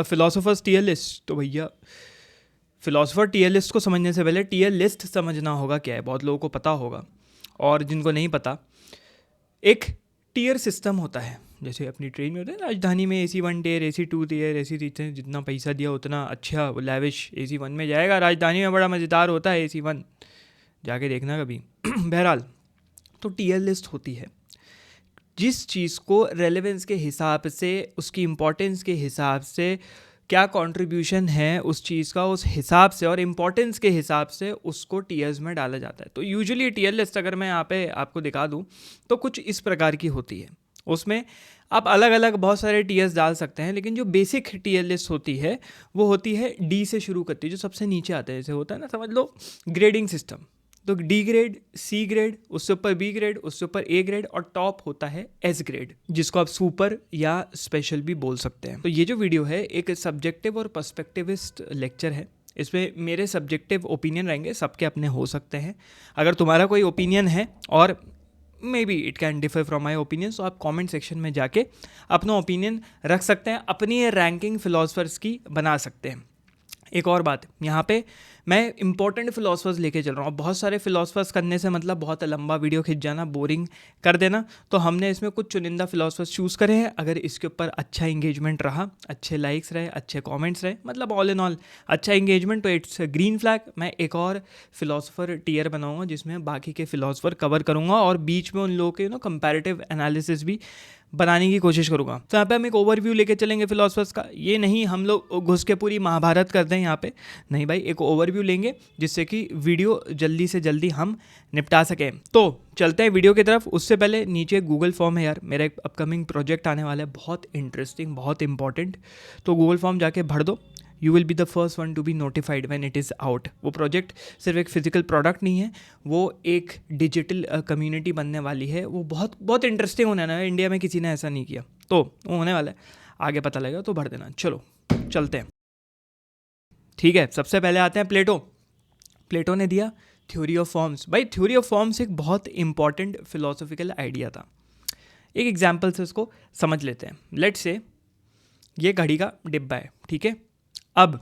Philosophers tier list, तो भैया philosopher tier list को समझने से पहले टीयर लिस्ट समझना होगा क्या है। बहुत लोगों को पता होगा और जिनको नहीं पता, एक टीयर सिस्टम होता है। जैसे अपनी ट्रेन में होता है राजधानी में AC1 टियर, AC2 टियर, ऐसी चीज़ें, जितना पैसा दिया उतना अच्छा लैविश AC1 में जाएगा। राजधानी में बड़ा मज़ेदार होता है AC1, जाके देखना कभी। बहरहाल, तो टीयर लिस्ट होती है। जिस चीज़ को रेलेवेंस के हिसाब से, उसकी इम्पोर्टेंस के हिसाब से, क्या कंट्रीब्यूशन है उस चीज़ का, उस हिसाब से और इम्पोर्टेंस के हिसाब से उसको टीयर्स में डाला जाता है। तो यूजुअली टीयर लिस्ट अगर मैं यहाँ पे आपको दिखा दूँ तो कुछ इस प्रकार की होती है। उसमें आप अलग अलग बहुत सारे टीयर्स डाल सकते हैं, लेकिन जो बेसिक टीयर लिस्ट होती है वो होती है D से शुरू करती है, जो सबसे नीचे आता है। जैसे होता है ना, समझ लो ग्रेडिंग सिस्टम, तो D ग्रेड, C ग्रेड, उससे ऊपर B ग्रेड, उससे ऊपर A ग्रेड और टॉप होता है S ग्रेड, जिसको आप सुपर या स्पेशल भी बोल सकते हैं। तो ये जो वीडियो है एक सब्जेक्टिव और पर्सपेक्टिविस्ट लेक्चर है। इसमें मेरे सब्जेक्टिव ओपिनियन रहेंगे, सबके अपने हो सकते हैं। अगर तुम्हारा कोई ओपिनियन है और may be it can differ from my opinion, तो आप कमेंट सेक्शन में जाके अपना ओपिनियन रख सकते हैं, अपनी रैंकिंग फिलोसफर्स की बना सकते हैं। एक और बात, यहाँ पे मैं इंपॉर्टेंट फिलोसफर्स लेके चल रहा हूँ। बहुत सारे फिलोसफर्स करने से मतलब बहुत लंबा वीडियो खिंच जाना, बोरिंग कर देना। तो हमने इसमें कुछ चुनिंदा फिलोसफर्स चूज़ करे हैं। अगर इसके ऊपर अच्छा इंगेजमेंट रहा, अच्छे लाइक्स रहे, अच्छे कमेंट्स रहे, मतलब ऑल इन ऑल अच्छा इंगेजमेंट, तो इट्स ग्रीन फ्लैग। मैं एक और फिलोसफर टीयर बनाऊंगा जिसमें बाकी के फिलोसफर कवर करूँगा और बीच में उन लोगों के कंपैरेटिव एनालिसिस भी बनाने की कोशिश करूँगा। तो यहाँ पे हम एक ओवरव्यू लेके चलेंगे फिलोसफर्स का। ये नहीं हम लोग घुस के पूरी महाभारत करते हैं यहाँ पे, नहीं भाई, एक ओवरव्यू लेंगे जिससे कि वीडियो जल्दी से जल्दी हम निपटा सकें। तो चलते हैं वीडियो की तरफ। उससे पहले नीचे गूगल फॉर्म है यार, मेरा एक अपकमिंग प्रोजेक्ट आने वाला है, बहुत इंटरेस्टिंग, बहुत इंपॉर्टेंट। तो गूगल फॉर्म जाके भर दो, you will be the first one to be notified when it is out. वो प्रोजेक्ट सिर्फ एक फिजिकल प्रोडक्ट नहीं है, वो एक डिजिटल कम्युनिटी बनने वाली है। वो बहुत बहुत इंटरेस्टिंग होने वाला है, इंडिया में किसी ने ऐसा नहीं किया, तो वो होने वाला है, आगे पता लगेगा, तो भर देना। चलो चलते हैं, ठीक है। सबसे पहले आते हैं प्लेटो ने दिया थ्योरी ऑफ फॉर्म्स। भाई थ्योरी ऑफ फॉर्म्स एक बहुत इंपॉर्टेंट फिलोसॉफिकल आइडिया था। एक एग्जाम्पल से उसको समझ लेते हैं। लेट्स से ये घड़ी का डिब्बा है, ठीक है। अब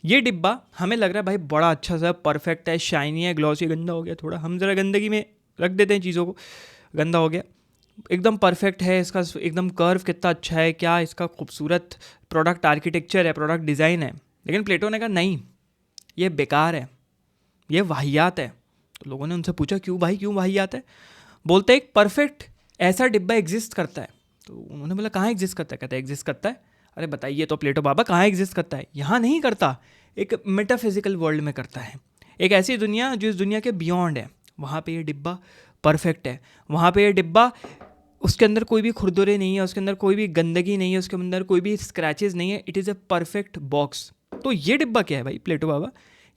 ये डिब्बा हमें लग रहा है भाई बड़ा अच्छा सा, परफेक्ट है, शाइनी है, ग्लॉसी। गंदा हो गया थोड़ा, हम ज़रा गंदगी में रख देते हैं चीज़ों को। गंदा हो गया, एकदम परफेक्ट है, इसका एकदम कर्व कितना अच्छा है, क्या इसका खूबसूरत प्रोडक्ट आर्किटेक्चर है, प्रोडक्ट डिज़ाइन है। लेकिन प्लेटो ने कहा नहीं, ये बेकार है, ये वाहियात है। तो लोगों ने उनसे पूछा क्यों भाई, क्यों वाहियात है? बोलते एक परफेक्ट ऐसा डिब्बा एग्जिस्ट करता है। तो उन्होंने बोला कहाँ एग्जिस्ट करता है? कहता है एग्जिस्ट करता है। अरे बताइए तो प्लेटो बाबा, कहाँ एग्जिस्ट करता है? यहाँ नहीं करता, एक मेटाफिजिकल वर्ल्ड में करता है, एक ऐसी दुनिया जो इस दुनिया के बियॉन्ड है। वहाँ पे ये डिब्बा परफेक्ट है, वहाँ पे ये डिब्बा, उसके अंदर कोई भी खुरदुरे नहीं है, उसके अंदर कोई भी गंदगी नहीं है, उसके अंदर कोई भी स्क्रैचेस नहीं है। It is a perfect box. तो ये डिब्बा क्या है भाई प्लेटो बाबा?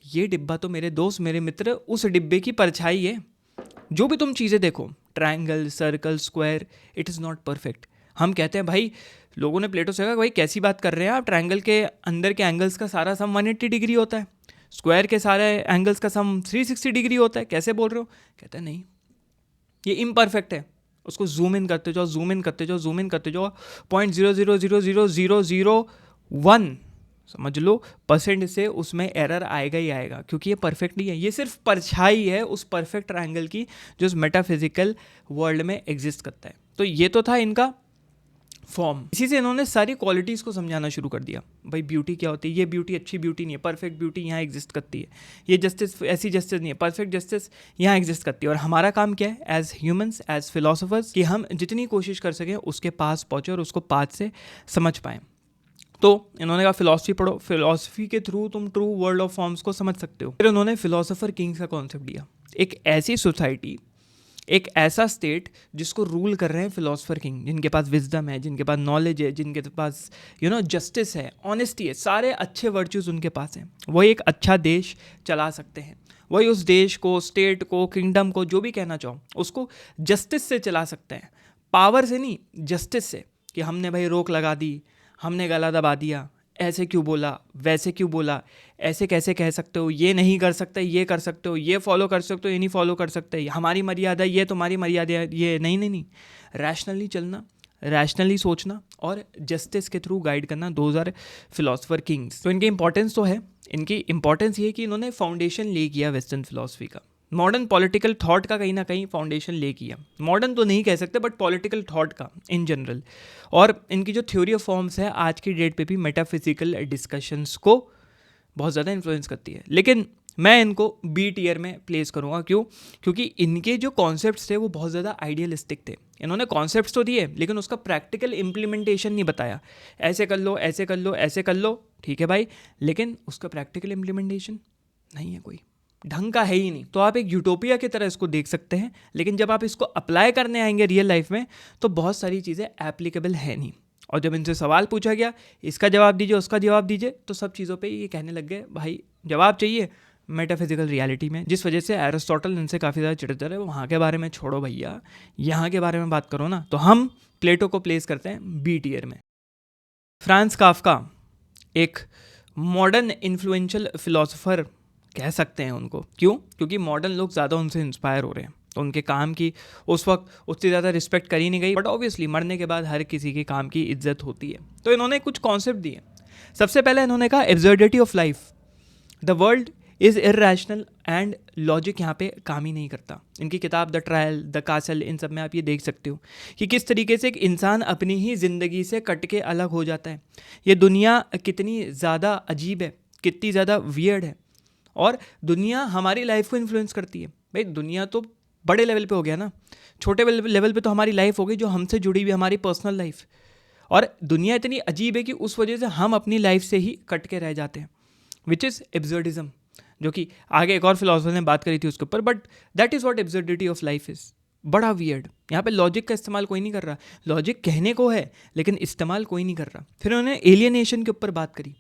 ये डिब्बा तो मेरे दोस्त, मेरे मित्र, उस डिब्बे की परछाई है। जो भी तुम चीज़ें देखो, triangle, circle, square, it is not perfect. हम कहते हैं भाई, लोगों ने प्लेटो से कहा भाई कैसी बात कर रहे हैं आप, ट्रायंगल के अंदर के एंगल्स का सारा सम 180 डिग्री होता है, स्क्वायर के सारे एंगल्स का सम 360 डिग्री होता है, कैसे बोल रहे हो? कहते हैं नहीं, ये इम्परफेक्ट है। उसको जूम इन करते जाओ, जूम इन करते जाओ, जूम इन करते जाओ, 0.0000001 समझ लो परसेंट से उसमें एरर आएगा ही आएगा, क्योंकि ये परफेक्ट नहीं है। ये सिर्फ परछाई है उस परफेक्ट ट्रायंगल की जो उस मेटाफिजिकल वर्ल्ड में एग्जिस्ट करता है। तो ये तो था इनका फॉर्म। इसी से इन्होंने सारी क्वालिटीज़ को समझाना शुरू कर दिया। भाई ब्यूटी क्या होती है, ये ब्यूटी अच्छी ब्यूटी नहीं है, परफेक्ट ब्यूटी यहाँ एग्जिस्ट करती है, ये जस्टिस ऐसी जस्टिस नहीं है, परफेक्ट जस्टिस यहाँ एग्जिस्ट करती है। और हमारा काम क्या है एज ह्यूमंस, एज फिलोसोफर्स, कि हम जितनी कोशिश कर सकें उसके पास पहुँचे और उसको पास से समझ पाएँ। तो इन्होंने कहा फिलॉसफी पढ़ो, फिलॉसफी के थ्रू तुम ट्रू वर्ल्ड ऑफ फॉर्म्स को समझ सकते हो। फिर उन्होंने फिलोसोफर किंग्स का कॉन्सेप्ट दिया। एक ऐसी सोसाइटी, एक ऐसा स्टेट जिसको रूल कर रहे हैं फिलोसोफर किंग, जिनके पास विजडम है, जिनके पास नॉलेज है, जिनके पास जस्टिस है, ऑनेस्टी है, सारे अच्छे वर्च्यूज उनके पास हैं। वही एक अच्छा देश चला सकते हैं, वही उस देश को, स्टेट को, किंगडम को, जो भी कहना चाहो, उसको जस्टिस से चला सकते हैं, पावर से नहीं, जस्टिस से। कि हमने भाई रोक लगा दी, हमने गला दबा दिया, ऐसे क्यों बोला, वैसे क्यों बोला, ऐसे कैसे कह सकते हो, ये नहीं कर सकते, ये कर सकते हो, ये फॉलो कर सकते हो, ये नहीं फॉलो कर सकते, हमारी मर्यादा ये, तुम्हारी मर्यादा ये, नहीं नहीं नहीं। रैशनली चलना, रैशनली सोचना और जस्टिस के थ्रू गाइड करना, दोज आर फिलोसफर किंग्स। तो इनकी इंपॉर्टेंस तो है, इनकी इंपॉर्टेंस ये है कि इन्होंने फाउंडेशन ले किया वेस्टर्न फिलोसफी का, मॉडर्न पॉलिटिकल थॉट का कहीं ना कहीं फाउंडेशन ले किया। मॉडर्न तो नहीं कह सकते बट पॉलिटिकल थॉट का इन जनरल। और इनकी जो थ्योरी ऑफ फॉर्म्स है आज की डेट पे भी मेटाफिजिकल डिस्कशंस को बहुत ज़्यादा इन्फ्लुएंस करती है। लेकिन मैं इनको बी टियर में प्लेस करूँगा। क्यों? क्योंकि इनके जो कॉन्सेप्ट्स थे वो बहुत ज़्यादा आइडियलिस्टिक थे। इन्होंने कॉन्सेप्ट्स तो दिए लेकिन उसका प्रैक्टिकल इम्प्लीमेंटेशन नहीं बताया। ऐसे कर लो, ऐसे कर लो, ऐसे कर लो, ठीक है भाई, लेकिन उसका प्रैक्टिकल इम्प्लीमेंटेशन नहीं है, कोई ढंग का है ही नहीं। तो आप एक यूटोपिया की तरह इसको देख सकते हैं, लेकिन जब आप इसको अप्लाई करने आएंगे रियल लाइफ में तो बहुत सारी चीज़ें एप्लीकेबल है नहीं। और जब इनसे सवाल पूछा गया, इसका जवाब दीजिए, उसका जवाब दीजिए, तो सब चीज़ों पे ये कहने लग गए भाई जवाब चाहिए मेटाफिजिकल रियलिटी में। जिस वजह से एरिस्टोटल इनसे काफ़ी ज़्यादा चिढ़ते रहे, वहाँ के बारे में छोड़ो भैया, यहाँ के बारे में बात करो ना। तो हम प्लेटो को प्लेस करते हैं बी टियर में। फ्रांस काफ्का एक मॉडर्न इन्फ्लुएंशियल फिलोसोफर कह सकते हैं उनको। क्यों? क्योंकि मॉडर्न लोग ज़्यादा उनसे इंस्पायर हो रहे हैं, तो उनके काम की उस वक्त उतनी ज़्यादा रिस्पेक्ट करी नहीं गई, बट ऑब्वियसली मरने के बाद हर किसी के काम की इज्जत होती है। तो इन्होंने कुछ कॉन्सेप्ट दिए। सबसे पहले इन्होंने कहा absurdity of life, the world is irrational and logic यहाँ पे काम ही नहीं करता। इनकी किताब द ट्रायल, द कासल, इन सब में आप ये देख सकते हो कि किस तरीके से एक इंसान अपनी ही ज़िंदगी से कट के अलग हो जाता है। ये दुनिया कितनी ज़्यादा अजीब है, कितनी ज़्यादा वियर्ड है, और दुनिया हमारी लाइफ को इन्फ्लुएंस करती है। भाई दुनिया तो बड़े लेवल पे हो गया ना, छोटे लेवल पे तो हमारी लाइफ हो गई जो हमसे जुड़ी हुई हमारी पर्सनल लाइफ। और दुनिया इतनी अजीब है कि उस वजह से हम अपनी लाइफ से ही कट के रह जाते हैं, विच इज़ एब्सर्डिज्म, जो कि आगे एक और फिलोसफर ने बात करी थी उसके ऊपर। But that is what absurdity of life is. बड़ा वियर्ड। यहाँ पे लॉजिक का इस्तेमाल कोई नहीं कर रहा, लॉजिक कहने को है लेकिन इस्तेमाल कोई नहीं कर रहा। फिर उन्होंने एलियनेशन के ऊपर बात करी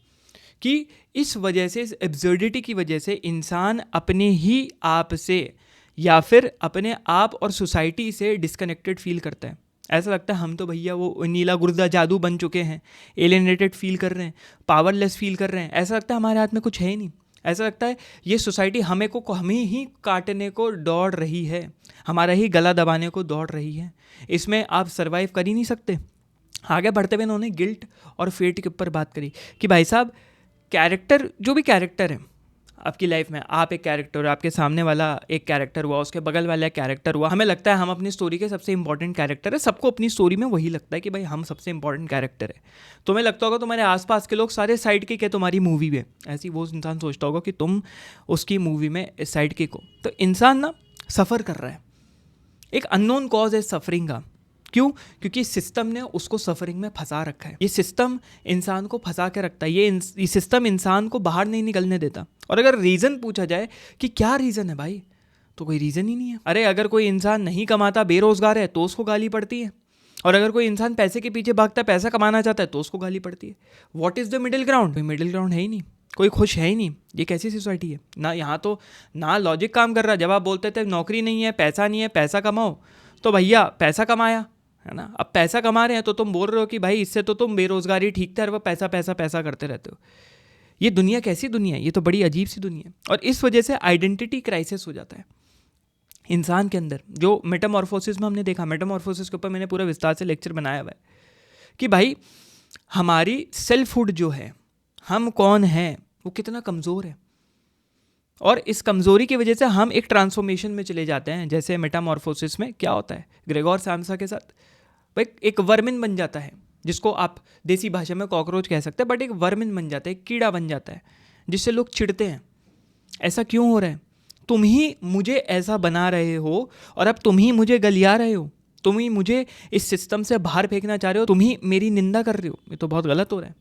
कि इस वजह से, इस एब्सर्डिटी की वजह से इंसान अपने ही आप से या फिर अपने आप और सोसाइटी से डिस्कनेक्टेड फील करता है। ऐसा लगता है हम तो भैया वो नीला गुर्दा जादू बन चुके हैं, एलियनेटेड फील कर रहे हैं, पावरलेस फील कर रहे हैं। ऐसा लगता है हमारे हाथ में कुछ है ही नहीं। ऐसा लगता है ये सोसाइटी हमें ही काटने को दौड़ रही है, हमारा ही गला दबाने को दौड़ रही है, इसमें आप सर्वाइव कर ही नहीं सकते। आगे बढ़ते हुए उन्होंने गिल्ट और फेट के ऊपर बात करी कि भाई साहब कैरेक्टर, जो भी कैरेक्टर है आपकी लाइफ में, आप एक कैरेक्टर, आपके सामने वाला एक कैरेक्टर हुआ, उसके बगल वाला एक कैरेक्टर हुआ, हमें लगता है हम अपनी स्टोरी के सबसे इंपॉर्टेंट कैरेक्टर है। सबको अपनी स्टोरी में वही लगता है कि भाई हम सबसे इंपॉर्टेंट कैरेक्टर है। तुम्हें लगता होगा तुम्हारे आसपास के लोग सारे साइड किक है तुम्हारी मूवी में, ऐसी वो इंसान सोचता होगा कि तुम उसकी मूवी में साइड किक हो। तो इंसान ना सफ़र कर रहा है, एक अननोन कॉज है सफरिंग का। क्यों? क्योंकि सिस्टम ने उसको सफरिंग में फंसा रखा है। ये सिस्टम इंसान को फंसा के रखता है, ये सिस्टम इंसान को बाहर नहीं निकलने देता। और अगर रीज़न पूछा जाए कि क्या रीज़न है भाई, तो कोई रीज़न ही नहीं है। अरे अगर कोई इंसान नहीं कमाता, बेरोजगार है, तो उसको गाली पड़ती है। और अगर कोई इंसान पैसे के पीछे भागता है, पैसा कमाना चाहता है, तो उसको गाली पड़ती है। What is the middle ground? कोई मिडिल ग्राउंड है ही नहीं, कोई खुश है ही नहीं। ये कैसी सोसाइटी है? ना यहाँ तो ना लॉजिक काम कर रहा। जब आप बोलते थे नौकरी नहीं है, पैसा नहीं है, पैसा कमाओ, तो भैया पैसा कमाया है ना, अब पैसा कमा रहे हैं तो तुम बोल रहे हो कि भाई इससे तो तुम बेरोजगारी ठीक थे, और वह पैसा पैसा पैसा करते रहते हो। ये दुनिया कैसी दुनिया है? ये तो बड़ी अजीब सी दुनिया है। और इस वजह से आइडेंटिटी क्राइसिस हो जाता है इंसान के अंदर। जो मेटामॉर्फोसिस में हमने देखा, मेटामॉर्फोसिस के ऊपर मैंने पूरा विस्तार से लेक्चर बनाया हुआ है कि भाई हमारी सेल्फहुड जो है, हम कौन हैं, वो कितना कमज़ोर है। और इस कमज़ोरी की वजह से हम एक ट्रांसफॉर्मेशन में चले जाते हैं। जैसे मेटामॉर्फोसिस में क्या होता है, ग्रेगोर सैम्सा के साथ भाई एक वर्मिन बन जाता है, जिसको आप देसी भाषा में कॉकरोच कह सकते हैं, बट एक वर्मिन बन जाता है, एक कीड़ा बन जाता है, जिससे लोग चिढ़ते हैं। ऐसा क्यों हो रहा है? तुम ही मुझे ऐसा बना रहे हो, और अब तुम ही मुझे गलिया रहे हो, तुम ही मुझे इस सिस्टम से बाहर फेंकना चाह रहे हो, तुम ही मेरी निंदा कर रहे हो। ये तो बहुत गलत हो रहा है।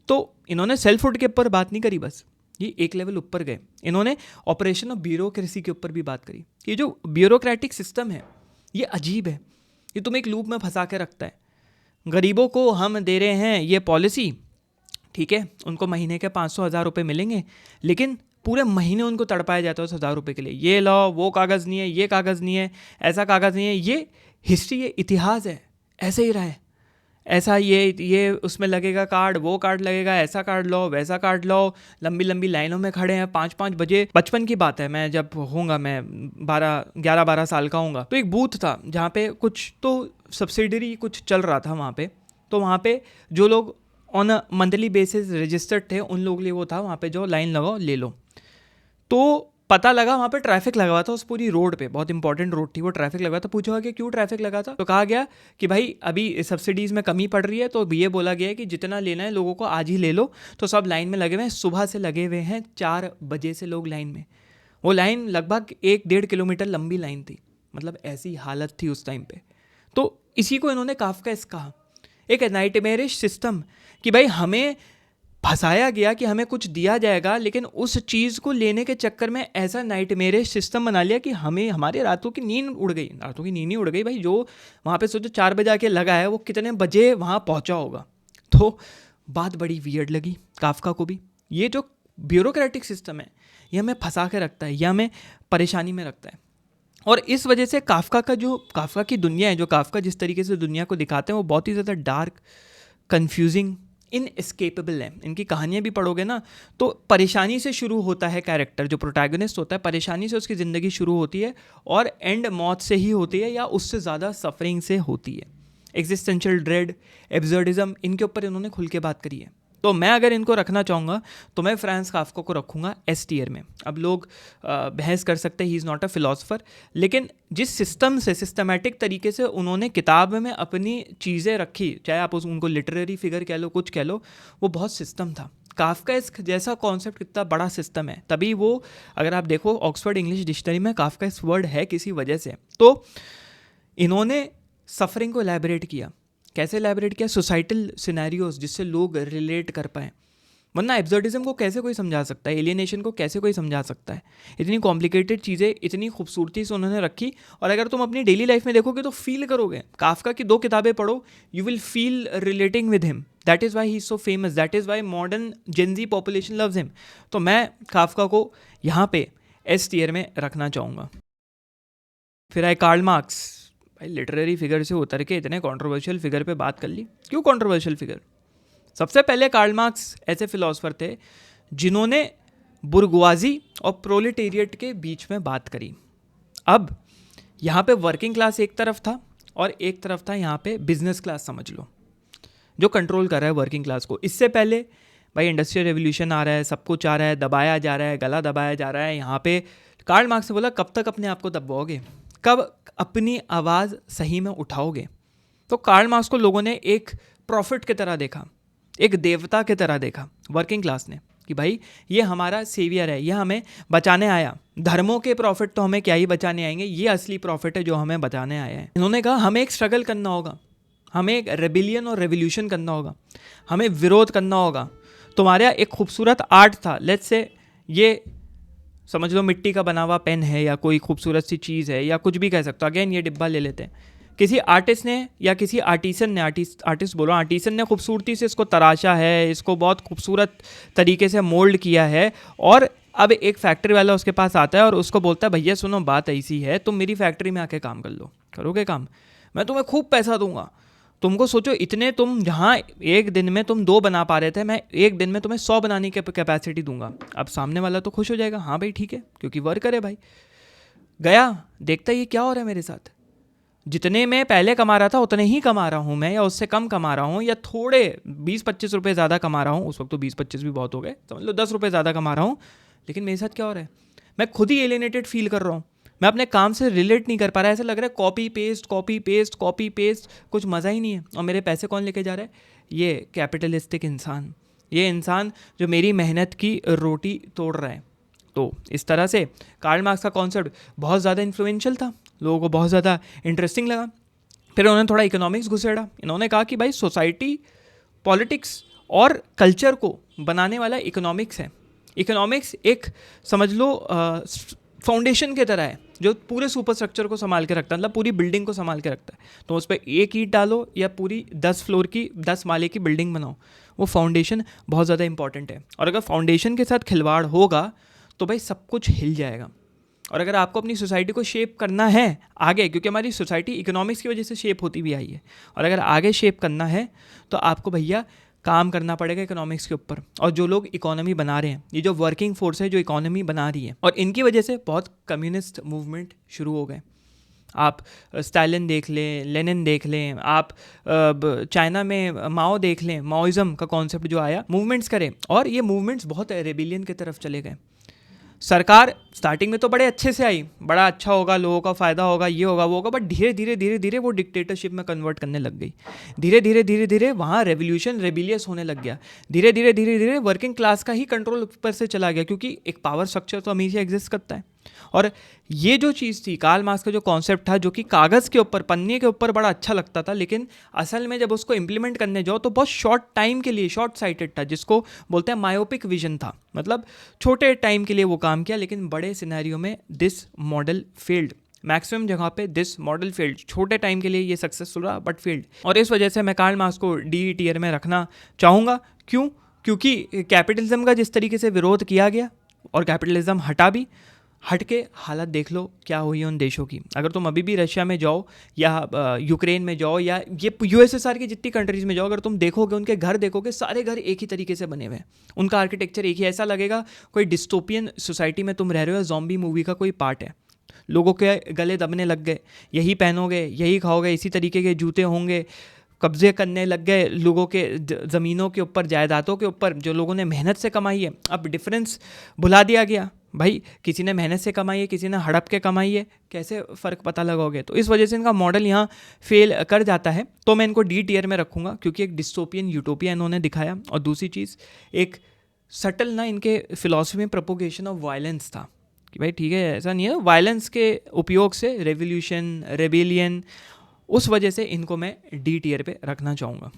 तो इन्होंने सेल्फहुड के ऊपर बात नहीं करी, बस ये एक लेवल ऊपर गए। इन्होंने ऑपरेशन ऑफ ब्यूरोक्रेसी के ऊपर भी बात करी। ये जो ब्यूरोक्रेटिक सिस्टम है ये अजीब है, ये तुम्हें एक लूप में फंसा के रखता है। गरीबों को हम दे रहे हैं ये पॉलिसी, ठीक है, उनको महीने के 500-1000 रुपये मिलेंगे, लेकिन पूरे महीने उनको तड़पाया जाता है उस 1000 रुपये के लिए। ये लो, वो कागज़ नहीं है, ये कागज़ नहीं है, ऐसा कागज़ नहीं है। ये हिस्ट्री, ये इतिहास है, ऐसे ही रहा है। ऐसा ये उसमें लगेगा कार्ड, वो कार्ड लगेगा, ऐसा कार्ड लो, वैसा कार्ड लो, लंबी लंबी लाइनों में खड़े हैं 5-5 बजे। बचपन की बात है, मैं जब होऊंगा, मैं 11-12 साल का होऊंगा, तो एक बूथ था जहाँ पे कुछ तो सब्सिडरी कुछ चल रहा था वहाँ पे, तो वहाँ पे जो लोग on a monthly basis registered थे उन लोगों के लिए वो था वहाँ पे जो लाइन लगाओ ले लो। तो पता लगा वहाँ पे ट्रैफिक लगा हुआ था उस पूरी रोड पे, बहुत इंपॉर्टेंट रोड थी वो, ट्रैफिक लगा था। पूछा कि क्यों ट्रैफिक लगा था, तो कहा गया कि भाई अभी सब्सिडीज़ में कमी पड़ रही है, तो ये बोला गया है कि जितना लेना है लोगों को आज ही ले लो। तो सब लाइन में लगे हुए हैं, सुबह से लगे हुए हैं, 4 बजे से लोग लाइन में। वो लाइन लगभग 1-1.5 किलोमीटर लंबी लाइन थी, मतलब ऐसी हालत थी उस टाइम पे। तो इसी को इन्होंने काफ्काइस कहा, एक नाइटमेरिश सिस्टम, कि भाई हमें फंसाया गया कि हमें कुछ दिया जाएगा, लेकिन उस चीज़ को लेने के चक्कर में ऐसा नाइटमेरिश सिस्टम बना लिया कि हमें हमारे रातों की नींद उड़ गई। रातों की नींद ही उड़ गई भाई, जो वहाँ पे सोचो 4 बजे आके लगा है वो कितने बजे वहाँ पहुँचा होगा। तो बात बड़ी वियर्ड लगी काफ्का को भी। ये जो ब्यूरोक्रेटिक सिस्टम है ये हमें फंसा के रखता है, यह हमें परेशानी में रखता है। और इस वजह से काफ्का की दुनिया है, जो काफ्का जिस तरीके से दुनिया को दिखाते हैं वो बहुत ही ज़्यादा डार्क, कन्फ्यूजिंग, इनएस्केपेबल है। इनकी कहानियाँ भी पढ़ोगे ना तो परेशानी से शुरू होता है कैरेक्टर, जो प्रोटैगनिस्ट होता है परेशानी से उसकी ज़िंदगी शुरू होती है और एंड मौत से ही होती है या उससे ज़्यादा सफरिंग से होती है। एग्जिस्टेंशियल ड्रेड, एब्सर्डिज्म, इनके ऊपर इन्होंने खुल के बात करी है। तो मैं अगर इनको रखना चाहूँगा तो मैं फ्रांस काफ्का को रखूँगा एस टीयर में। अब लोग बहस कर सकते हैं, he is not a philosopher, लेकिन जिस सिस्टम से, सिस्टमेटिक तरीके से उन्होंने किताब में अपनी चीज़ें रखी, चाहे आप उनको लिटरेरी फिगर कह लो, कुछ कह लो, वो बहुत सिस्टम था। काफ्काइस्क जैसा कॉन्सेप्ट कितना बड़ा सिस्टम है, तभी वो, अगर आप देखो ऑक्सफोर्ड इंग्लिश डिक्शनरी में काफ्काइस्क वर्ड है किसी वजह से। तो इन्होंने सफरिंग को एलैबोरेट किया। कैसे एलैबोरेट किया? सोसाइटल सिनेरियोज जिससे लोग रिलेट कर पाएँ। वरना एब्सर्डिज्म को कैसे कोई समझा सकता है, एलियनेशन को कैसे कोई समझा सकता है? इतनी कॉम्प्लिकेटेड चीज़ें इतनी खूबसूरती से उन्होंने रखी, और अगर तुम अपनी डेली लाइफ में देखोगे तो फील करोगे। काफ्का की 2 किताबें पढ़ो, you will feel relating with him. That is why he is so famous, that is why modern Gen Z population loves him. तो मैं काफ्का को यहाँ पे एस टीयर में रखना चाहूँगा। फिर आए कार्ल मार्क्स। भाई लिटरेरी फिगर से उतर के इतने कंट्रोवर्शियल फिगर पे बात कर ली। क्यों कंट्रोवर्शियल फिगर? सबसे पहले कार्ल मार्क्स ऐसे फिलोसफर थे जिन्होंने बुर्गुआजी और प्रोलेटेरिएट के बीच में बात करी। अब यहाँ पे वर्किंग क्लास एक तरफ था और एक तरफ था यहाँ पे बिजनेस क्लास, समझ लो, जो कंट्रोल कर रहा है वर्किंग क्लास को। इससे पहले भाई इंडस्ट्रियल रेवोल्यूशन आ रहा है, सब कुछ आ रहा है, दबाया जा रहा है, गला दबाया जा रहा है। यहाँ पे कार्ल मार्क्स ने बोला कब तक अपने आप को दबाओगे, कब अपनी आवाज़ सही में उठाओगे? तो कार्ल मार्क्स को लोगों ने एक प्रॉफिट की तरह देखा, एक देवता की तरह देखा वर्किंग क्लास ने, कि भाई ये हमारा सेवियर है, ये हमें बचाने आया। धर्मों के प्रॉफिट तो हमें क्या ही बचाने आएंगे, ये असली प्रॉफिट है जो हमें बचाने आया है। इन्होंने कहा हमें एक स्ट्रगल करना होगा, हमें एक रेबिलियन और रेवोल्यूशन करना होगा, हमें विरोध करना होगा। तुम्हारा एक खूबसूरत आर्ट था, लेट्स से ये समझ लो मिट्टी का बना हुआ पेन है या कोई खूबसूरत सी चीज़ है या कुछ भी कह सकते हो। अगेन ये डिब्बा ले लेते हैं, किसी आर्टिस्ट ने या किसी आर्टिसन ने, आर्टिस्ट बोलो, आर्टिसन ने खूबसूरती से इसको तराशा है, इसको बहुत खूबसूरत तरीके से मोल्ड किया है, और अब एक फैक्ट्री वाला उसके पास आता है और उसको बोलता है भैया सुनो बात ऐसी है, तुम मेरी फैक्ट्री में आके काम कर लो। करोगे काम? मैं तुम्हें खूब पैसा दूंगा। तुमको सोचो इतने, तुम जहाँ एक दिन में तुम 2 बना पा रहे थे, मैं एक दिन में तुम्हें 100 बनाने की कैपेसिटी दूंगा। अब सामने वाला तो खुश हो जाएगा, हाँ भाई ठीक है, क्योंकि वर्कर है भाई। गया, देखता ये क्या हो रहा है मेरे साथ, जितने में पहले कमा रहा था उतने ही कमा रहा हूँ मैं, या उससे कम कमा रहा हूँ, या थोड़े 20-25 रुपये ज़्यादा कमा रहा हूँ। उस वक्त तो 20-25 भी बहुत हो गए, समझ लो 10 रुपये ज़्यादा कमा रहा हूँ, लेकिन मेरे साथ क्या हो रहा है, मैं खुद ही एलियनेटेड फील कर रहा हूँ। मैं अपने काम से रिलेट नहीं कर पा रहा, ऐसा लग रहा है copy paste copy paste copy paste, कुछ मज़ा ही नहीं है। और मेरे पैसे कौन लेके जा रहा है? ये कैपिटलिस्टिक इंसान, ये इंसान जो मेरी मेहनत की रोटी तोड़ रहा है। तो इस तरह से कार्ल मार्क्स का कॉन्सेप्ट बहुत ज़्यादा इन्फ्लुएंशियल था, लोगों को बहुत ज़्यादा इंटरेस्टिंग लगा। फिर उन्होंने थोड़ा इकोनॉमिक्स घुसेड़ा। इन्होंने कहा कि भाई सोसाइटी, पॉलिटिक्स और कल्चर को बनाने वाला इकोनॉमिक्स है। इकोनॉमिक्स एक समझ लो फाउंडेशन की तरह है जो पूरे सुपर स्ट्रक्चर को संभाल के रखता है, मतलब पूरी बिल्डिंग को संभाल के रखता है। तो उस पर एक ईंट डालो या पूरी 10 फ्लोर की 10 माले की बिल्डिंग बनाओ, वो फाउंडेशन बहुत ज़्यादा इंपॉर्टेंट है। और अगर फाउंडेशन के साथ खिलवाड़ होगा तो भाई सब कुछ हिल जाएगा। और अगर आपको अपनी सोसाइटी को शेप करना है आगे, क्योंकि हमारी सोसाइटी इकोनॉमिक्स की वजह से शेप होती भी आई है, और अगर आगे शेप करना है तो आपको भैया काम करना पड़ेगा इकोनॉमिक्स के ऊपर। और जो लोग इकोनॉमी बना रहे हैं, ये जो वर्किंग फोर्स है जो इकोनॉमी बना रही है, और इनकी वजह से बहुत कम्युनिस्ट मूवमेंट शुरू हो गए। आप स्टालिन देख लें, लेनिन देख लें, आप चाइना में माओ देख लें, माओइज्म का कॉन्सेप्ट जो आया, मूवमेंट्स करें और ये मूवमेंट्स बहुत रेबिलियन की तरफ चले गए। सरकार स्टार्टिंग में तो बड़े अच्छे से आई, बड़ा अच्छा होगा, लोगों का फ़ायदा होगा, ये होगा वो होगा, बट धीरे धीरे धीरे धीरे वो डिक्टेटरशिप में कन्वर्ट करने लग गई। धीरे धीरे धीरे धीरे वहाँ रेवोल्यूशन रेबिलियस होने लग गया। धीरे धीरे धीरे धीरे वर्किंग क्लास का ही कंट्रोल ऊपर से चला गया, क्योंकि एक पावर स्ट्रक्चर तो हमेशा एग्जिस्ट करता है। और ये जो चीज़ थी, कार्ल मार्क्स का जो कॉन्सेप्ट था, जो कि कागज़ के ऊपर, पन्ने के ऊपर बड़ा अच्छा लगता था, लेकिन असल में जब उसको इम्प्लीमेंट करने जाओ तो बहुत शॉर्ट टाइम के लिए, शॉर्ट साइटेड था, जिसको बोलते हैं मायोपिक विजन था। मतलब छोटे टाइम के लिए वो काम किया, लेकिन बड़े सिनेरियो में दिस मॉडल फेल्ड। मैक्सिमम जगह पे दिस मॉडल फेल्ड। छोटे टाइम के लिए ये सक्सेसफुल रहा बट फेल्ड। और इस वजह से मैं कार्ल मार्क्स को डी टियर में रखना चाहूँगा। क्यों? क्योंकि कैपिटलिज्म का जिस तरीके से विरोध किया गया और कैपिटलिज्म हट के हालत देख लो क्या हुई है उन देशों की। अगर तुम अभी भी रशिया में जाओ या यूक्रेन में जाओ या ये यूएसएसआर की जितनी कंट्रीज़ में जाओ, अगर तुम देखोगे, उनके घर देखोगे, सारे घर एक ही तरीके से बने हुए हैं, उनका आर्किटेक्चर एक ही, ऐसा लगेगा कोई डिस्टोपियन सोसाइटी में तुम रह रहे हो, ज़ॉम्बी मूवी का कोई पार्ट है। लोगों के गले दबने लग गए, यही पहनोगे, यही खाओगे, इसी तरीके के जूते होंगे, कब्जे करने लग गए लोगों के ज़मीनों के ऊपर, जायदादों के ऊपर, जो लोगों ने मेहनत से कमाई है। अब डिफरेंस भुला दिया गया, भाई किसी ने मेहनत से कमाई है, किसी ने हड़प के कमाई है, कैसे फ़र्क पता लगाओगे? तो इस वजह से इनका मॉडल यहाँ फेल कर जाता है। तो मैं इनको डी टियर में रखूँगा, क्योंकि एक डिस्टोपियन यूटोपिया इन्होंने दिखाया। और दूसरी चीज़, एक सटल ना इनके फिलॉसफी में प्रोपोगेशन ऑफ वायलेंस था कि भाई ठीक है, ऐसा नहीं है, वायलेंस के उपयोग से रेवोल्यूशन, रेबिलियन, उस वजह से इनको मैं डी टियर पे रखना चाहूँगा।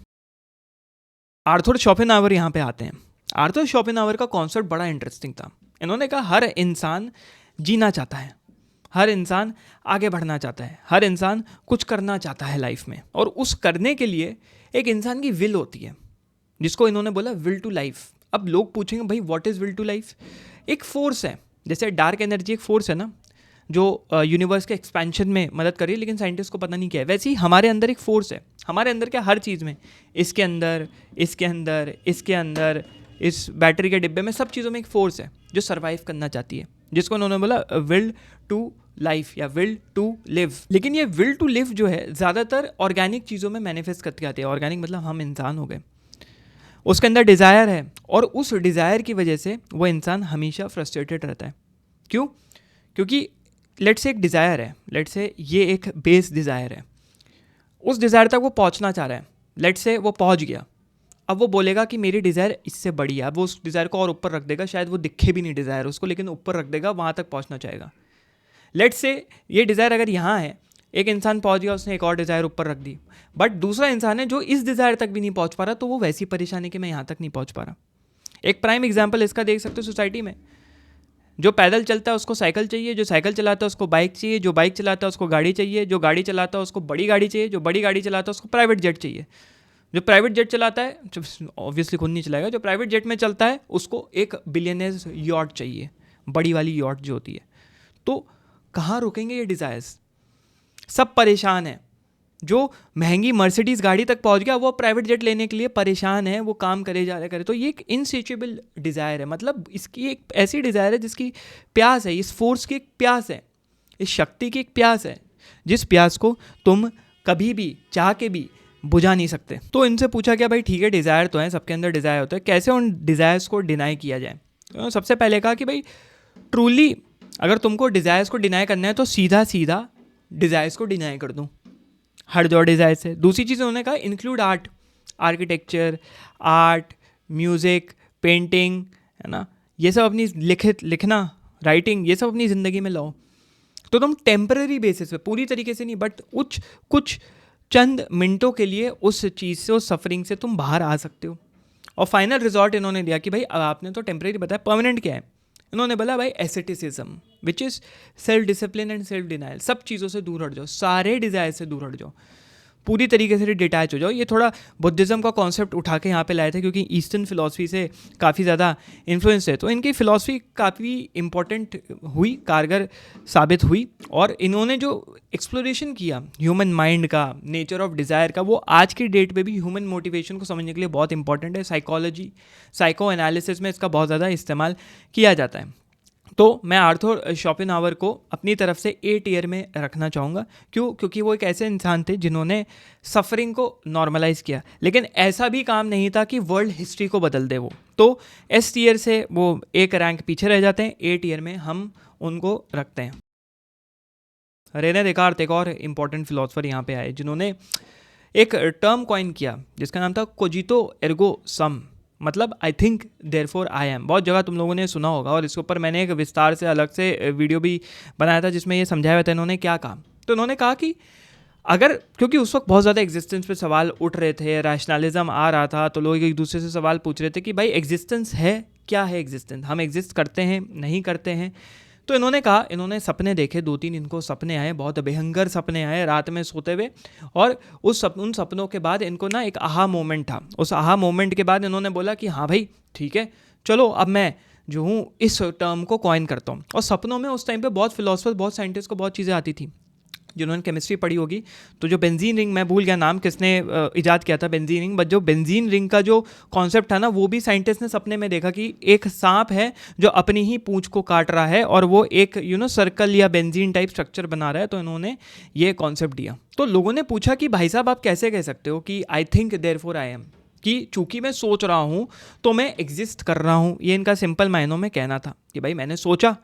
आर्थर शोपेनहावर यहाँ पे आते हैं। आर्थर शोपेनहावर का कॉन्सेप्ट बड़ा इंटरेस्टिंग था। इन्होंने कहा हर इंसान जीना चाहता है, हर इंसान आगे बढ़ना चाहता है, हर इंसान कुछ करना चाहता है लाइफ में, और उस करने के लिए एक इंसान की विल होती है, जिसको इन्होंने बोला विल टू लाइफ। अब लोग पूछेंगे भाई what is will to life? एक फोर्स है, जैसे डार्क एनर्जी एक फोर्स है ना, जो यूनिवर्स के एक्सपेंशन में मदद कर रही है, लेकिन साइंटिस्ट को पता नहीं क्या है। वैसे ही हमारे अंदर एक फोर्स है, हमारे अंदर क्या, हर चीज़ में, इसके अंदर, इसके अंदर, इसके अंदर, इस बैटरी के डिब्बे में, सब चीज़ों में एक फोर्स है जो सर्वाइव करना चाहती है, जिसको उन्होंने बोला विल टू लाइफ या विल टू लिव। लेकिन ये विल टू लिव जो है ज़्यादातर ऑर्गेनिक चीज़ों में मैनिफेस्ट करके आती है। ऑर्गेनिक मतलब हम इंसान हो गए, उसके अंदर डिज़ायर है, और उस डिज़ायर की वजह से वो इंसान हमेशा फ्रस्ट्रेटेड रहता है। क्यों? क्योंकि लेट्स से एक डिज़ायर है, लेट्स से ये एक बेस डिज़ायर है, उस डिज़ायर तक वो पहुंचना चाह रहा है, लेट्स से वो पहुंच गया। अब वो बोलेगा कि मेरी डिज़ायर इससे बड़ी है, अब वो उस डिज़ायर को और ऊपर रख देगा, शायद वो दिखे भी नहीं डिज़ायर उसको, लेकिन ऊपर रख देगा, वहाँ तक पहुँचना चाहेगा। लेट्स से ये डिज़ायर अगर यहाँ है, एक इंसान पहुँच गया, उसने एक और डिज़ायर ऊपर रख दी, बट दूसरा इंसान है जो इस डिज़ायर तक भी नहीं पहुँच पा रहा, तो वो वैसी परेशानी कि मैं यहाँ तक नहीं पहुँच पा रहा। एक प्राइम एग्जाम्पल इसका देख सकते हो सोसाइटी में, जो पैदल चलता है उसको साइकिल चाहिए, जो साइकिल चलाता है उसको बाइक चाहिए, जो बाइक चलाता है उसको गाड़ी चाहिए, जो गाड़ी चलाता है उसको बड़ी गाड़ी चाहिए, जो बड़ी गाड़ी चलाता है उसको प्राइवेट जेट चाहिए, जो प्राइवेट जेट चलाता है, ऑब्वियसली खुद नहीं चलाएगा, जो प्राइवेट जेट में चलता है उसको एक बिलियनर्स यॉट चाहिए, बड़ी वाली यॉट जो होती है। तो कहाँ रुकेंगे ये डिज़ायर्स? सब परेशान है। जो महंगी मर्सिडीज़ गाड़ी तक पहुंच गया, वो प्राइवेट जेट लेने के लिए परेशान है, वो काम करे जा रहे करे। तो ये एक इनसेचेबल डिज़ायर है, मतलब इसकी एक ऐसी डिज़ायर है जिसकी प्यास है, इस फोर्स की एक प्यास है, इस शक्ति की एक प्यास है, जिस प्यास को तुम कभी भी चाह के भी बुझा नहीं सकते। तो इनसे पूछा गया भाई ठीक है, डिज़ायर तो है, सबके अंदर डिज़ायर होता है, कैसे उन डिज़ायर्स को डिनाई किया जाए? तो सबसे पहले कहा कि भाई ट्रूली अगर तुमको डिज़ायर्स को डिनाई करना है तो सीधा सीधा डिज़ायर्स को डिनाई कर दूँ, हर जो डिज़ायर से। दूसरी चीज़ उन्होंने कहा include art, architecture, art, music, painting, है ना, ये सब अपनी लिखना, राइटिंग, ये सब अपनी ज़िंदगी में लाओ। तो तुम टेम्पररी बेसिस पे, पूरी तरीके से नहीं, बट कुछ चंद मिनटों के लिए उस चीज़ से, उस सफरिंग से तुम बाहर आ सकते हो। और फाइनल रिजॉर्ट इन्होंने दिया कि भाई अब आपने तो टेम्पररी बताया, परमानेंट क्या है? इन्होंने बोला भाई asceticism, which is self discipline and self denial. सब चीज़ों से दूर हट जाओ, सारे डिज़ायर से दूर हट जाओ, पूरी तरीके से डिटैच हो जाओ। ये थोड़ा बुद्धिज़्म का कॉन्सेप्ट उठा के यहाँ पे लाए थे, क्योंकि ईस्टर्न फिलॉसफी से काफ़ी ज़्यादा इन्फ्लुएंस है, तो इनकी फ़िलॉसफी काफ़ी इंपॉर्टेंट हुई, कारगर साबित हुई। और इन्होंने जो एक्सप्लोरेशन किया ह्यूमन माइंड का, नेचर ऑफ डिज़ायर का, वो आज की डेट पे भी ह्यूमन मोटिवेशन को समझने के लिए बहुत इंपॉर्टेंट है। साइकोलॉजी, साइको एनालिसिस में इसका बहुत ज़्यादा इस्तेमाल किया जाता है। तो मैं आर्थर शोपेनहावर को अपनी तरफ से ए टियर में रखना चाहूँगा। क्यों? क्योंकि वो एक ऐसे इंसान थे जिन्होंने सफरिंग को नॉर्मलाइज किया, लेकिन ऐसा भी काम नहीं था कि वर्ल्ड हिस्ट्री को बदल दे वो। तो एस टियर से वो एक रैंक पीछे रह जाते हैं, ए टियर में हम उनको रखते हैं। रेने देकार्त एक और इम्पॉर्टेंट फिलोसफर यहाँ पे आए जिन्होंने एक टर्म कॉइन किया जिसका नाम था कोजितो एर्गो सम, मतलब I think therefore I am. बहुत जगह तुम लोगों ने सुना होगा और इसके ऊपर मैंने एक विस्तार से अलग से वीडियो भी बनाया था जिसमें ये समझाया हुआ था इन्होंने क्या कहा। तो इन्होंने कहा कि अगर, क्योंकि उस वक्त बहुत ज़्यादा एग्जिस्टेंस पे सवाल उठ रहे थे, रैशनलिज्म आ रहा था, तो लोग एक दूसरे से सवाल पूछ रहे थे कि भाई एग्जिस्टेंस है क्या, है एग्जिस्टेंस, हम एग्जिस्ट करते हैं नहीं करते हैं। तो इन्होंने कहा, इन्होंने सपने देखे, 2-3 इनको सपने आए, बहुत भयंकर सपने आए रात में सोते हुए, और उन सपनों के बाद इनको ना एक आहा मोमेंट था। उस आहा मोमेंट के बाद इन्होंने बोला कि हाँ भाई ठीक है, चलो अब मैं जो हूँ इस टर्म को कॉइन करता हूँ। और सपनों में उस टाइम पे बहुत फिलोसफर, बहुत साइंटिस्ट को बहुत चीज़ें आती थी। जिन्होंने केमिस्ट्री पढ़ी होगी तो जो बेंजीन रिंग, मैं भूल गया नाम किसने इजाद किया था बेंजीन रिंग, बट जो बेंजीन रिंग का जो कॉन्सेप्ट था ना, वो भी साइंटिस्ट ने सपने में देखा कि एक सांप है जो अपनी ही पूंछ को काट रहा है और वो एक सर्कल या बेंजीन टाइप स्ट्रक्चर बना रहा है। तो इन्होंने ये कॉन्सेप्ट दिया। तो लोगों ने पूछा कि भाई साहब आप कैसे कह सकते हो कि I think therefore I am, कि चूंकि मैं सोच रहा हूँ तो मैं एग्जिस्ट कर रहा हूँ। ये इनका सिंपल मायनों में कहना था कि भाई मैंने सोचा,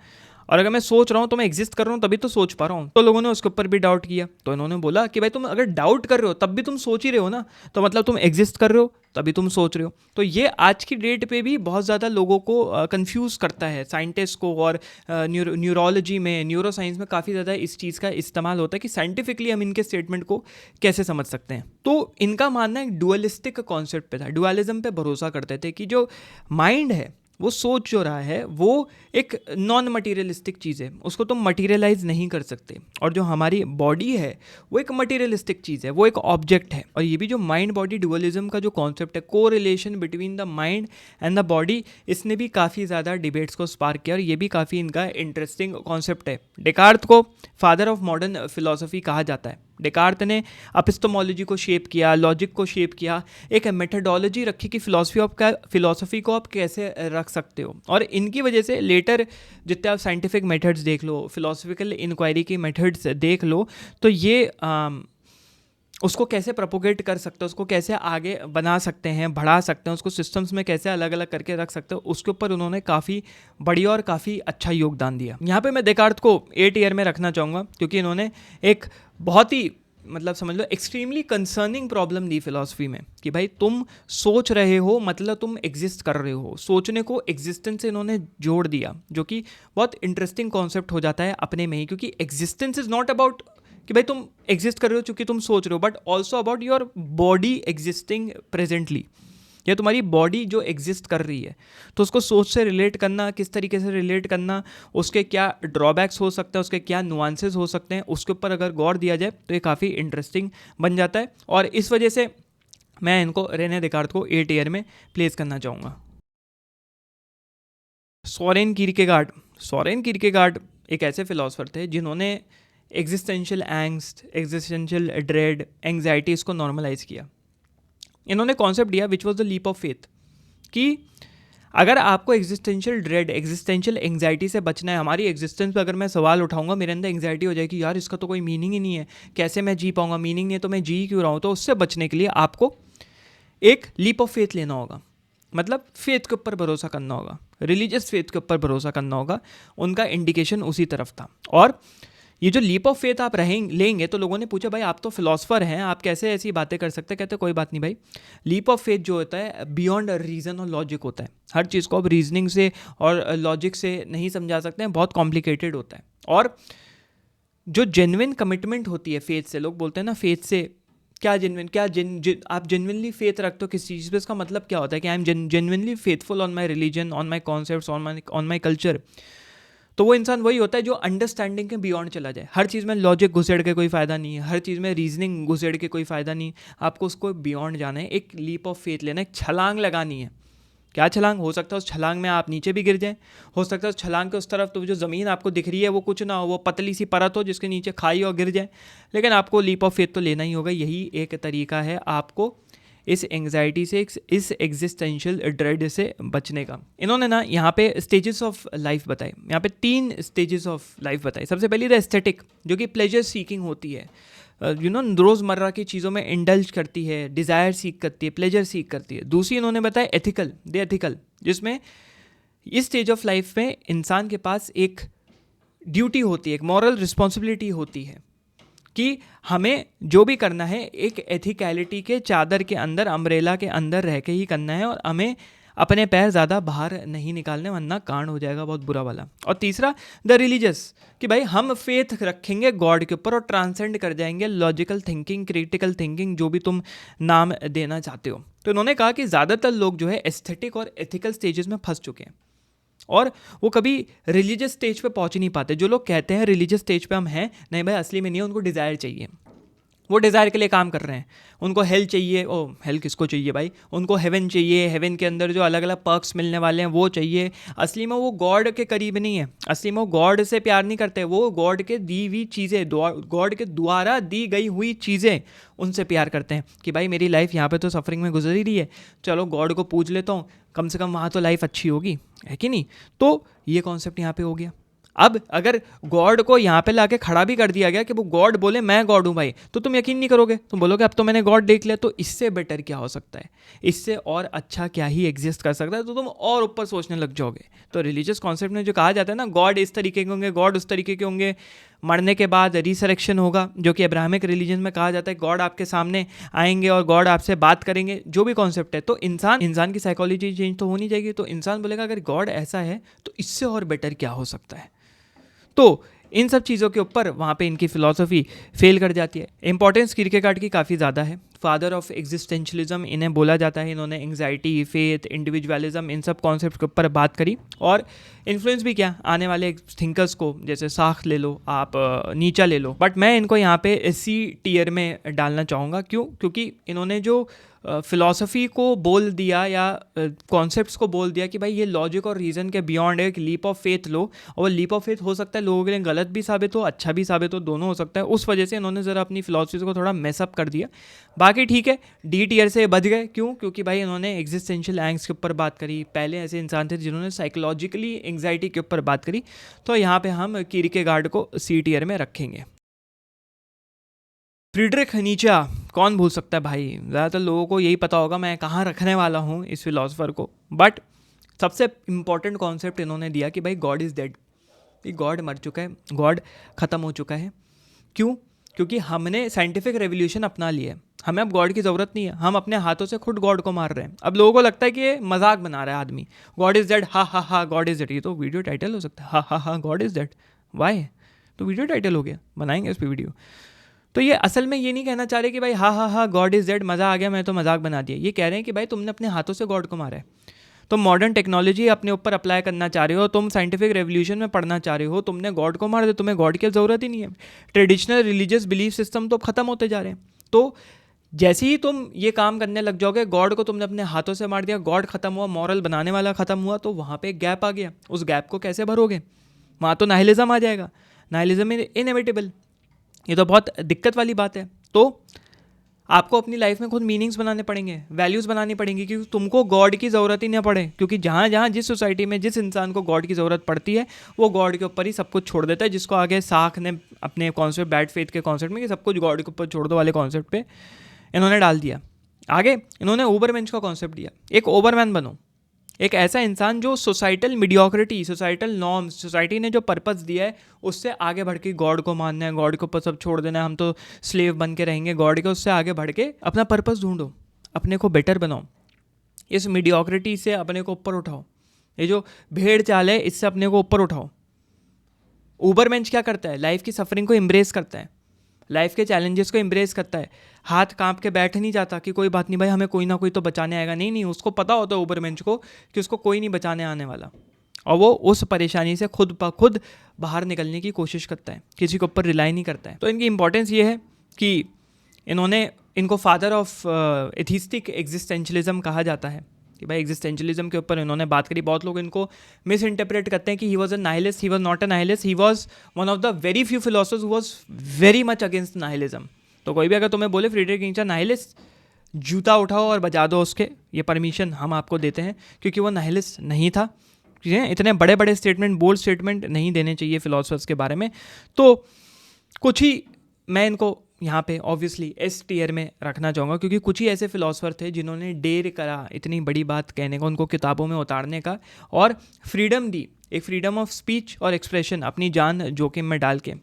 और अगर मैं सोच रहा हूँ तो मैं एग्जिस्ट कर रहा हूँ, तभी तो सोच पा रहा हूँ। तो लोगों ने उसके ऊपर भी डाउट किया। तो इन्होंने बोला कि भाई तुम अगर डाउट कर रहे हो तब भी तुम सोच ही रहे हो ना, तो मतलब तुम एग्जिस्ट कर रहे हो तभी तुम सोच रहे हो। तो ये आज की डेट पे भी बहुत ज़्यादा लोगों को कंफ्यूज करता है, साइंटिस्ट को, और न्यूरोलॉजी में, न्यूरो साइंस में काफ़ी ज़्यादा इस चीज़ का इस्तेमाल होता है कि साइंटिफिकली हम इनके स्टेटमेंट को कैसे समझ सकते हैं। तो इनका मानना एक डुअलिस्टिक कॉन्सेप्ट पे था, डुअलिज्म पे भरोसा करते थे कि जो माइंड है, वो सोच जो रहा है, वो एक नॉन मटीरियलिस्टिक चीज़ है, उसको तुम मटीरियलाइज नहीं कर सकते। और जो हमारी बॉडी है वो एक मटीरियलिस्टिक चीज़ है, वो एक ऑब्जेक्ट है। और ये भी जो माइंड बॉडी डुअलिज्म का जो कॉन्सेप्ट है, को relation between the mind and the body, इसने भी काफ़ी ज़्यादा डिबेट्स को स्पार्क किया और ये भी काफ़ी इनका इंटरेस्टिंग कॉन्सेप्ट है। डेकार्त को फादर ऑफ मॉडर्न फिलोसफी कहा जाता है। डेकार्त ने एपिस्टेमोलॉजी को शेप किया, लॉजिक को शेप किया, एक मेथडोलॉजी रखी कि फिलोसफी को आप कैसे रख सकते हो। और इनकी वजह से लेटर जितने आप साइंटिफिक मेथड्स देख लो, फिलोसफिकल इंक्वायरी की मेथड्स देख लो, तो ये उसको कैसे प्रोपोगेट कर सकते हो, उसको कैसे आगे बना सकते हैं, बढ़ा सकते हैं, उसको सिस्टम्स में कैसे अलग अलग करके रख सकते हो, उसके ऊपर उन्होंने काफ़ी बढ़िया और काफ़ी अच्छा योगदान दिया। यहाँ पे मैं डेकार्त को 8 ईयर में रखना चाहूँगा क्योंकि इन्होंने एक बहुत ही, मतलब समझ लो, एक्सट्रीमली कंसर्निंग प्रॉब्लम दी फिलॉसफी में कि भाई तुम सोच रहे हो मतलब तुम एग्जिस्ट कर रहे हो। सोचने को एग्जिस्टेंस से इन्होंने जोड़ दिया, जो कि बहुत इंटरेस्टिंग कॉन्सेप्ट हो जाता है अपने में ही, क्योंकि एग्जिस्टेंस इज नॉट अबाउट कि भाई तुम एग्जिस्ट कर रहे हो चूंकि तुम सोच रहे हो, but also about your body existing presently, या तुम्हारी बॉडी जो एग्जिस्ट कर रही है। तो उसको सोच से रिलेट करना, किस तरीके से रिलेट करना, उसके क्या ड्रॉबैक्स हो सकते हैं, उसके क्या नुआंसेस हो सकते हैं, उसके ऊपर अगर गौर दिया जाए तो ये काफ़ी इंटरेस्टिंग बन जाता है। और इस वजह से मैं इनको, रेने डेकार्त को 8 ईयर में प्लेस करना चाहूँगा। सोरेन कीरकेगार्ड एक ऐसे फिलोसफर थे जिन्होंने existential angst, existential dread, anxieties को नॉर्मलाइज किया। इन्होंने कॉन्सेप्ट दिया which was the leap of faith, कि अगर आपको एग्जिस्टेंशियल ड्रेड, एग्जिस्टेंशियल एंग्जाइटी से बचना है, हमारी एग्जिस्टेंस पे अगर मैं सवाल उठाऊंगा, मेरे अंदर एंग्जाइटी हो जाएगी, यार इसका तो कोई मीनिंग ही नहीं है, कैसे मैं जी पाऊंगा, मीनिंग नहीं है तो मैं जी क्यों रहा हूँ। तो उससे बचने के लिए आपको एक लीप ऑफ फेथ लेना होगा, मतलब फेथ के ऊपर भरोसा करना होगा, रिलीजियस फेथ के ऊपर भरोसा करना होगा। उनका इंडिकेशन उसी तरफ था। और ये जो लीप ऑफ फेथ आप लेंगे, तो लोगों ने पूछा भाई आप तो फिलोसफर हैं, आप कैसे ऐसी बातें कर सकते हैं। कहते कोई बात नहीं भाई, लीप ऑफ फेथ जो होता है बियॉन्ड रीज़न और लॉजिक होता है। हर चीज़ को आप रीजनिंग से और लॉजिक से नहीं समझा सकते हैं, बहुत कॉम्प्लिकेटेड होता है। और जो जेन्युइन कमिटमेंट होती है फेथ से, लोग बोलते हैं ना फेथ से क्या जेन्युइन, आप जेन्युइनली फेथ रखते हो किस चीज़ पे, इसका मतलब क्या होता है कि I am genuinely faithful on my religion, on my concepts, on my culture. तो वो इंसान वही होता है जो अंडरस्टैंडिंग के बियॉन्ड चला जाए। हर चीज़ में लॉजिक घुसेड़ के कोई फ़ायदा नहीं है, हर चीज़ में रीजनिंग घुसेड़ के कोई फ़ायदा नहीं, आपको उसको बियॉन्ड जाना है, एक लीप ऑफ फेथ लेना है, एक छलांग लगानी है। क्या छलांग हो सकता है, उस छलांग में आप नीचे भी गिर जाएं, हो सकता है उस छलांग के उस तरफ तो जो ज़मीन आपको दिख रही है वो कुछ ना हो, वो पतली सी परत हो जिसके नीचे खाई और गिर जाए, लेकिन आपको लीप ऑफ फेथ तो लेना ही होगा। यही एक तरीका है आपको इस एंग्जाइटी से, इस एग्जिस्टेंशियल ड्रेड से बचने का। इन्होंने ना यहाँ पे स्टेजेस ऑफ लाइफ बताए, यहाँ पे 3 स्टेजेस ऑफ लाइफ बताए। सबसे पहली द एस्थेटिक, जो कि प्लेजर सीकिंग होती है, रोज़मर्रा की चीज़ों में इंडल्ज करती है, डिज़ायर सीख करती है, प्लेजर सीख करती है। दूसरी इन्होंने बताया एथिकल, द एथिकल, जिसमें इस स्टेज ऑफ लाइफ में इंसान के पास एक ड्यूटी होती है, एक मॉरल रिस्पॉन्सिबिलिटी होती है कि हमें जो भी करना है एक एथिकलिटी के चादर के अंदर, अम्ब्रेला के अंदर रह के ही करना है, और हमें अपने पैर ज़्यादा बाहर नहीं निकालने, वरना कांड हो जाएगा बहुत बुरा वाला। और तीसरा द रिलीजियस, कि भाई हम फेथ रखेंगे गॉड के ऊपर और ट्रांसेंड कर जाएंगे लॉजिकल थिंकिंग, क्रिटिकल थिंकिंग, जो भी तुम नाम देना चाहते हो। तो इन्होंने कहा कि ज़्यादातर लोग जो है एस्थेटिक और एथिकल स्टेजेस में फंस चुके हैं और वो कभी रिलीजियस स्टेज पे पहुंच ही नहीं पाते। जो लोग कहते हैं रिलीजियस स्टेज पे हम हैं, नहीं भाई असली में नहीं है, उनको डिज़ायर चाहिए, वो डिज़ायर के लिए काम कर रहे हैं। उनको हेल चाहिए, ओ हेल किसको चाहिए भाई, उनको हेवन चाहिए, हेवन के अंदर जो अलग अलग पर्क्स मिलने वाले हैं वो चाहिए। असली में वो गॉड के करीब नहीं है, असली में वो गॉड से प्यार नहीं करते, वो गॉड के दी हुई चीज़ें, गॉड के द्वारा दी गई हुई चीज़ें, उनसे प्यार करते हैं कि भाई मेरी लाइफ यहाँ पे तो सफरिंग में गुजर ही रही है, चलो गॉड को पूज लेता हूँ, कम से कम वहाँ तो लाइफ अच्छी होगी, है कि नहीं। तो ये कॉन्सेप्ट यहाँ पे हो गया। अब अगर गॉड को यहाँ पे लाके खड़ा भी कर दिया गया कि वो गॉड बोले मैं गॉड हूँ भाई, तो तुम यकीन नहीं करोगे, तुम बोलोगे अब तो मैंने गॉड देख लिया। तो इससे बेटर क्या हो सकता है, इससे और अच्छा क्या ही एग्जिस्ट कर सकता है, तो तुम और ऊपर सोचने लग जाओगे। तो रिलीजियस कॉन्सेप्ट में जो कहा जाता है ना, गॉड इस तरीके के होंगे, गॉड उस तरीके के होंगे, मरने के बाद रिसरेक्शन होगा, जो कि अब्राहमिक रिलीजन में कहा जाता है, गॉड आपके सामने आएंगे और गॉड आपसे बात करेंगे, जो भी कॉन्सेप्ट है। तो इंसान की साइकोलॉजी चेंज तो होनी चाहिए। तो इंसान बोलेगा अगर गॉड ऐसा है तो इससे और बेटर क्या हो सकता है। तो इन सब चीज़ों के ऊपर वहाँ पे इनकी फ़िलॉसफी फेल कर जाती है। इंपॉर्टेंस किरकेगार्ड की काफ़ी ज़्यादा है, फादर ऑफ एग्जिस्टेंशलिज्म इन्हें बोला जाता है। इन्होंने एंग्जाइटी, फेथ, इंडिविजुअलिज्म, इन सब कॉन्सेप्ट के ऊपर बात करी और इन्फ्लुएंस भी किया आने वाले थिंकर्स को, जैसे साख ले लो आप, नीचा ले लो। बट मैं इनको यहाँ पे सी टियर में डालना चाहूँगा। क्यों? क्योंकि इन्होंने जो फ़िलॉसफी को बोल दिया या कॉन्सेप्ट्स को बोल दिया कि भाई ये लॉजिक और रीज़न के बियॉन्ड है, एक लीप ऑफ फेथ लो, और वो लीप ऑफ फेथ हो सकता है लोगों के लिए गलत भी साबित हो, अच्छा भी साबित हो, दोनों हो सकता है। उस वजह से इन्होंने ज़रा अपनी फ़िलॉसफी को थोड़ा मेसअप कर दिया। बाकी ठीक है, डी टियर से बच गए। क्यों? क्योंकि भाई इन्होंने एग्जिस्टेंशियल एंग्स के ऊपर बात करी, पहले ऐसे इंसान थे जिन्होंने साइकोलॉजिकली एंग्जाइटी के ऊपर बात करी। तो यहाँ पर हम किरकेगार्ड को सी टियर में रखेंगे। फ्रीडरिख नीचा, कौन भूल सकता है भाई, ज़्यादातर लोगों को यही पता होगा मैं कहाँ रखने वाला हूँ इस फिलोसफर को। बट सबसे इम्पॉर्टेंट कॉन्सेप्ट इन्होंने दिया कि भाई गॉड इज़ डेड, कि गॉड मर चुका है, गॉड ख़त्म हो चुका है। क्यों? क्योंकि हमने साइंटिफिक रेवोल्यूशन अपना लिया है, हमें अब गॉड की ज़रूरत नहीं है, हम अपने हाथों से खुद गॉड को मार रहे हैं। अब लोगों को लगता है कि ये मजाक बना रहा है आदमी, गॉड इज़ डेड, हा हा हा गॉड इज़ डेड। ये तो वीडियो टाइटल हो सकता है, हा हा हा गॉड इज़ डेड, वाई? तो वीडियो टाइटल हो गया, बनाएंगे इस पर वीडियो। तो ये असल में ये नहीं कहना चाह रहे कि भाई हा हा हा गॉड इज़ डेड, मज़ा आ गया, मैं तो मजाक बना दिया। ये कह रहे हैं कि भाई तुमने अपने हाथों से गॉड को मारा है, तुम मॉडर्न टेक्नोलॉजी अपने ऊपर अप्लाई करना चाह रहे हो, तुम साइंटिफिक रेवोल्यूशन में पढ़ना चाह रहे हो, तुमने गॉड को मार दिया, तुम्हें गॉड की ज़रूरत ही नहीं है। ट्रेडिशनल रिलीजियस बिलीफ सिस्टम तो ख़त्म होते जा रहे हैं। तो जैसे ही तुम ये काम करने लग जाओगे, गॉड को तुमने अपने हाथों से मार दिया, गॉड ख़त्म हुआ, मॉरल बनाने वाला ख़त्म हुआ, तो वहाँ पर एक गैप आ गया। उस गैप को कैसे भरोगे? वहाँ तो नाइलिज्म आ जाएगा, नाइलिज्म इज इनएविटेबल। ये तो बहुत दिक्कत वाली बात है। तो आपको अपनी लाइफ में खुद मीनिंग्स बनाने पड़ेंगे, वैल्यूज़ बनानी पड़ेंगी, क्योंकि तुमको गॉड की ज़रूरत ही ना पड़े। क्योंकि जहाँ जहाँ जिस सोसाइटी में जिस इंसान को गॉड की ज़रूरत पड़ती है, वो गॉड के ऊपर ही सब कुछ छोड़ देता है। जिसको आगे साख ने अपने कॉन्सेप्ट बैड फेथ के कॉन्सेप्ट में कि सब कुछ गॉड के ऊपर छोड़ दो वाले कॉन्सेप्ट पे इन्होंने डाल दिया। आगे इन्होंने ओवरमेंश का कॉन्सेप्ट दिया, एक ओवरमैन बनो, एक ऐसा इंसान जो societal mediocrity, societal norms, society ने जो पर्पस दिया है उससे आगे बढ़ के गॉड को मानना है, गॉड के ऊपर सब छोड़ देना है, हम तो स्लेव बन के रहेंगे गॉड के, उससे आगे बढ़ के अपना पर्पस ढूंढो, अपने को बेटर बनाओ, इस मीडियोक्रिटी से अपने को ऊपर उठाओ, ये जो भेड़ चाल है इससे अपने को ऊपर उठाओ। ओवरमेंश क्या करता है? लाइफ की सफरिंग को एम्ब्रेस करता है, लाइफ के चैलेंजेस को एम्ब्रेस करता है, हाथ कांप के बैठ नहीं जाता कि कोई बात नहीं भाई हमें कोई ना कोई तो बचाने आएगा। नहीं, उसको पता होता है ओवरमेंश को कि उसको कोई नहीं बचाने आने वाला, और वो उस परेशानी से खुद ब खुद बाहर निकलने की कोशिश करता है, किसी के ऊपर रिलाई नहीं करता है। तो इनकी इंपॉर्टेंस ये है कि इनको फादर ऑफ एथिस्टिक एग्जिस्टेंशलिज्म कहा जाता है कि भाई एग्जिस्टेंशलिज्म के ऊपर इन्होंने बात करी। बहुत लोग इनको मिस इंटरप्रेट करते हैं कि he was a nihilist, he was not a nihilist, he was one of the very few philosophers who was very much against nihilism. तो कोई भी अगर तुम्हें बोले फ्रीडरिख नीचा नाइलिस्ट, जूता उठाओ और बजा दो उसके, ये परमिशन हम आपको देते हैं, क्योंकि वो नाइलिस्ट नहीं था। ठीक है, इतने बड़े बड़े स्टेटमेंट, बोल्ड स्टेटमेंट नहीं देने चाहिए फिलोसफर्स के बारे में। तो कुछ ही मैं इनको यहाँ पे ऑब्वियसली एस टीयर में रखना चाहूँगा, क्योंकि कुछ ही ऐसे फिलोसफर थे जिन्होंने डेयर करा इतनी बड़ी बात कहने का, उनको किताबों में उतारने का, और फ्रीडम दी, एक फ्रीडम ऑफ स्पीच और एक्सप्रेशन, अपनी जान जोखिम में डाल के।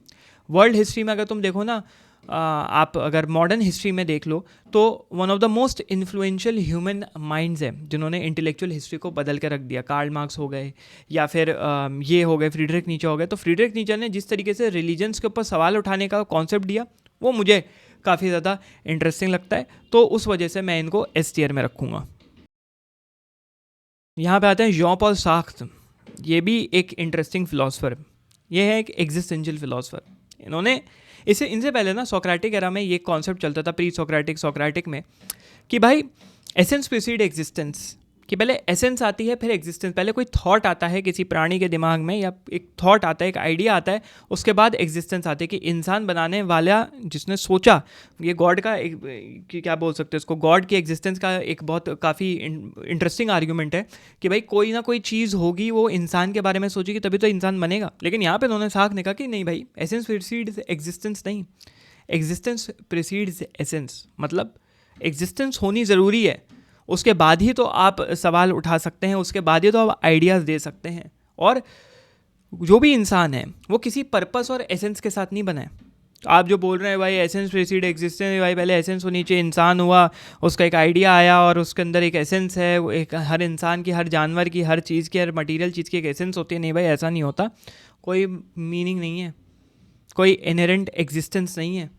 वर्ल्ड हिस्ट्री में अगर तुम देखो ना, आप अगर मॉडर्न हिस्ट्री में देख लो तो one of the most influential human minds हैं जिन्होंने इंटेलेक्चुअल हिस्ट्री को बदल के रख दिया। कार्ल मार्क्स हो गए, या फिर ये हो गए फ्रीडरिक नीचे हो गए। तो फ्रीडरिक नीचे ने जिस तरीके से रिलीजन्स के ऊपर सवाल उठाने का कॉन्सेप्ट दिया, वो मुझे काफ़ी ज़्यादा इंटरेस्टिंग लगता है, तो उस वजह से मैं इनको एस टियर में रखूँगा। यहाँ पे आते हैं जॉन पॉल सार्त्रे। ये भी एक इंटरेस्टिंग फिलोसफर, ये है एक एग्जिस्टेंशियल फिलोसफर। इन्होंने इनसे पहले ना सोक्रेटिक एरा में ये कॉन्सेप्ट चलता था, प्री सोक्रेटिक में, कि भाई एसेंस प्रीसीड एग्जिस्टेंस, कि पहले एसेंस आती है फिर एग्जिस्टेंस। पहले कोई थॉट आता है किसी प्राणी के दिमाग में, या एक थॉट आता है, एक आइडिया आता है, उसके बाद एग्जिस्टेंस आती है। कि इंसान बनाने वाला जिसने सोचा, ये गॉड का एक, कि क्या बोल सकते हैं इसको, गॉड की एग्जिस्टेंस का एक बहुत काफ़ी इंटरेस्टिंग आर्ग्यूमेंट है कि भाई कोई ना कोई चीज़ होगी, वो इंसान के बारे में सोचेगी तभी तो इंसान बनेगा। लेकिन यहाँ पे उन्होंने साख ने कहा कि नहीं भाई, एसेंस प्रीसीड्स एग्जिस्टेंस नहीं, एग्जिस्टेंस प्रीसीड्स एसेंस। मतलब एग्जिस्टेंस होनी ज़रूरी है, उसके बाद ही तो आप सवाल उठा सकते हैं, उसके बाद ही तो आप आइडियाज़ दे सकते हैं। और जो भी इंसान है वो किसी पर्पस और एसेंस के साथ नहीं बना है। आप जो बोल रहे हैं भाई एसेंस प्रीसीड एग्जिस्टेंस, भाई पहले एसेंस होनी चाहिए, इंसान हुआ, उसका एक आइडिया आया और उसके अंदर एक एसेंस है। वो एक हर इंसान की, हर जानवर की, हर चीज़ की, हर मटीरियल चीज़ की एक एसेंस होती है। नहीं भाई, ऐसा नहीं होता। कोई मीनिंग नहीं है, कोई इनहेरेंट एग्जिस्टेंस नहीं है।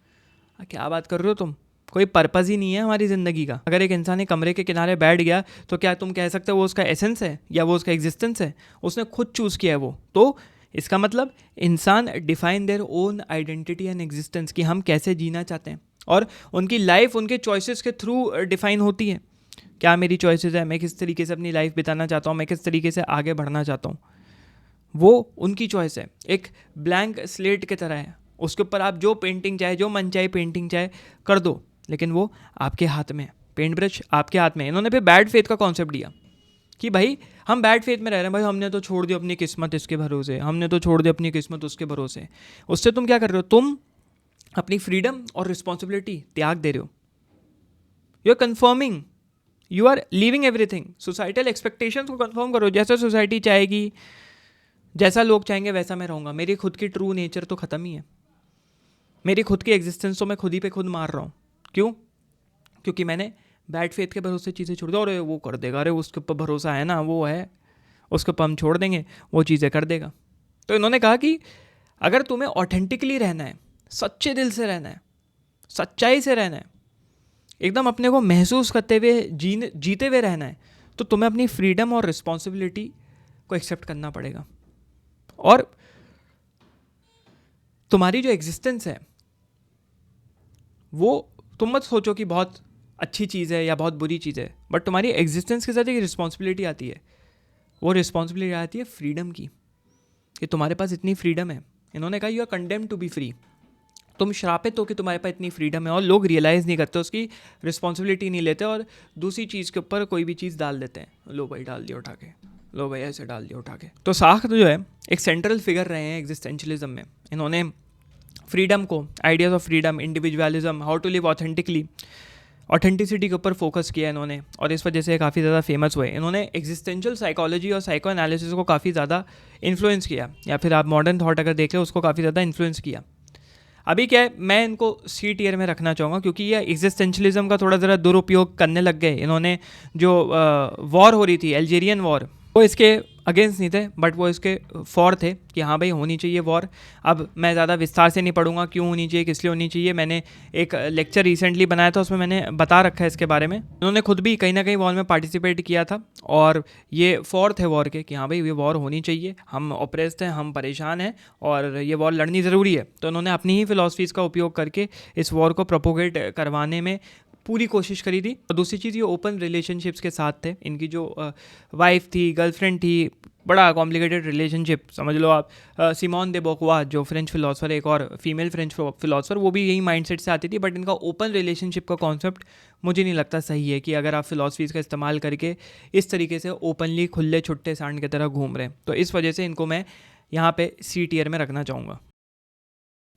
क्या बात कर रहे हो तुम? कोई पर्पज़ ही नहीं है हमारी ज़िंदगी का। अगर एक इंसान एक कमरे के किनारे बैठ गया तो क्या तुम कह सकते हो वो उसका एसेंस है या वो उसका एग्जिस्टेंस है? उसने खुद चूज़ किया है वो। तो इसका मतलब इंसान define their own identity and existence, कि हम कैसे जीना चाहते हैं, और उनकी लाइफ उनके चॉइसेस के थ्रू डिफाइन होती है। क्या मेरी चॉइसेस है, मैं किस तरीके से अपनी लाइफ बिताना चाहता हूँ, मैं किस तरीके से आगे बढ़ना चाहता हूँ, वो उनकी चॉइस है। एक ब्लैंक स्लेट की तरह है, उसके ऊपर आप जो पेंटिंग चाहे, जो मन चाहे पेंटिंग चाहे कर दो, लेकिन वो आपके हाथ में, पेंट ब्रश आपके हाथ में। इन्होंने फिर बैड फेथ का कॉन्सेप्ट दिया कि भाई हम बैड फेथ में रह रहे हैं, भाई हमने तो छोड़ दी अपनी किस्मत इसके भरोसे, हमने तो छोड़ दी अपनी किस्मत उसके भरोसे। उससे तुम क्या कर रहे हो? तुम अपनी फ्रीडम और रिस्पॉन्सिबिलिटी त्याग दे रहे हो। You are conforming, you are leaving everything. Societal expectations को कन्फर्म करो, जैसा सोसाइटी चाहेगी, जैसा लोग चाहेंगे वैसा मैं रहूँगा। मेरी खुद की ट्रू नेचर तो ख़त्म ही है, मेरी खुद की एग्जिस्टेंस तो मैं खुद ही पे खुद मार रहा हूँ। क्यों? क्योंकि मैंने बैड फेथ के भरोसे चीज़ें छोड़ दी। अरे वो कर देगा, अरे उसके ऊपर भरोसा है ना, वो है, उसके ऊपर हम छोड़ देंगे, वो चीज़ें कर देगा। तो इन्होंने कहा कि अगर तुम्हें ऑथेंटिकली रहना है, सच्चे दिल से रहना है, सच्चाई से रहना है, एकदम अपने को महसूस करते हुए जीते हुए रहना है, तो तुम्हें अपनी फ्रीडम और रिस्पॉन्सिबिलिटी को एक्सेप्ट करना पड़ेगा। और तुम्हारी जो एग्जिस्टेंस है वो तुम मत सोचो कि बहुत अच्छी चीज़ है या बहुत बुरी चीज़ है, बट तुम्हारी एग्जिस्टेंस के साथ एक रिस्पॉन्सिबिलिटी आती है। वो रिस्पॉन्सिबिलिटी आती है फ्रीडम की, कि तुम्हारे पास इतनी फ्रीडम है। इन्होंने कहा you are condemned to be free. तुम श्रापित हो कि तुम्हारे पास इतनी फ्रीडम है, और लोग रियलाइज़ नहीं करते, उसकी रिस्पॉन्सिबिलिटी नहीं लेते, और दूसरी चीज़ के ऊपर कोई भी चीज़ डाल देते हैं। लो भाई डाल दिया उठा के, लो भाई ऐसे डाल दिया उठा के। तो सार्त्रे जो है एक सेंट्रल फिगर रहे हैं एग्जिस्टेंशलिज्म में। इन्होंने फ्रीडम को, ideas of freedom, individualism, how to live authentically, authenticity के ऊपर फोकस किया इन्होंने, और इस वजह से काफ़ी ज़्यादा फेमस हुए। इन्होंने एग्जिस्टेंशियल साइकोलॉजी और साइको एनालिसिस को काफ़ी ज़्यादा इन्फ्लुएंस किया, या फिर आप मॉडर्न थॉट अगर देख लो उसको काफ़ी ज़्यादा इन्फ्लुएंस किया। अभी क्या है, मैं इनको सी टियर में रखना चाहूँगा, क्योंकि ये एग्जिस्टेंशलिज्म का थोड़ा ज़रा दुरुपयोग करने लग गए। इन्होंने जो वॉर हो रही थी, अल्जीरियन वॉर, वो इसके अगेंस्ट नहीं थे, बट वो इसके फॉर थे कि हाँ भाई होनी चाहिए वॉर। अब मैं ज़्यादा विस्तार से नहीं पढ़ूंगा क्यों होनी चाहिए, किस लिए होनी चाहिए। मैंने एक लेक्चर रिसेंटली बनाया था, उसमें मैंने बता रखा है इसके बारे में। उन्होंने खुद भी कहीं ना कहीं वॉर में पार्टिसिपेट किया था, और ये फॉर थे वॉर के कि हाँ भाई ये वॉर होनी चाहिए, हम ऑप्रेस्ड हैं, हम परेशान हैं, और ये वॉर लड़नी ज़रूरी है। तो उन्होंने अपनी ही फिलॉसफीज़ का उपयोग करके इस वॉर को प्रोपोगेट करवाने में पूरी कोशिश करी थी। और दूसरी चीज़, ये ओपन रिलेशनशिप्स के साथ थे। इनकी जो वाइफ थी, गर्लफ्रेंड थी, बड़ा कॉम्प्लिकेटेड रिलेशनशिप समझ लो आप। सिमोन दे बोकवा जो फ्रेंच फिलोसफर, एक और फीमेल फ्रेंच फिलोसफर, वो भी यही माइंडसेट से आती थी, बट इनका ओपन रिलेशनशिप का कॉन्सेप्ट मुझे नहीं लगता सही है कि अगर आप फिलोसफीज़ का इस्तेमाल करके इस तरीके से ओपनली खुले छुट्टे सांड की तरह घूम रहे हैं, तो इस वजह से इनको मैं यहाँ पे सी टियर में रखना चाहूँगा।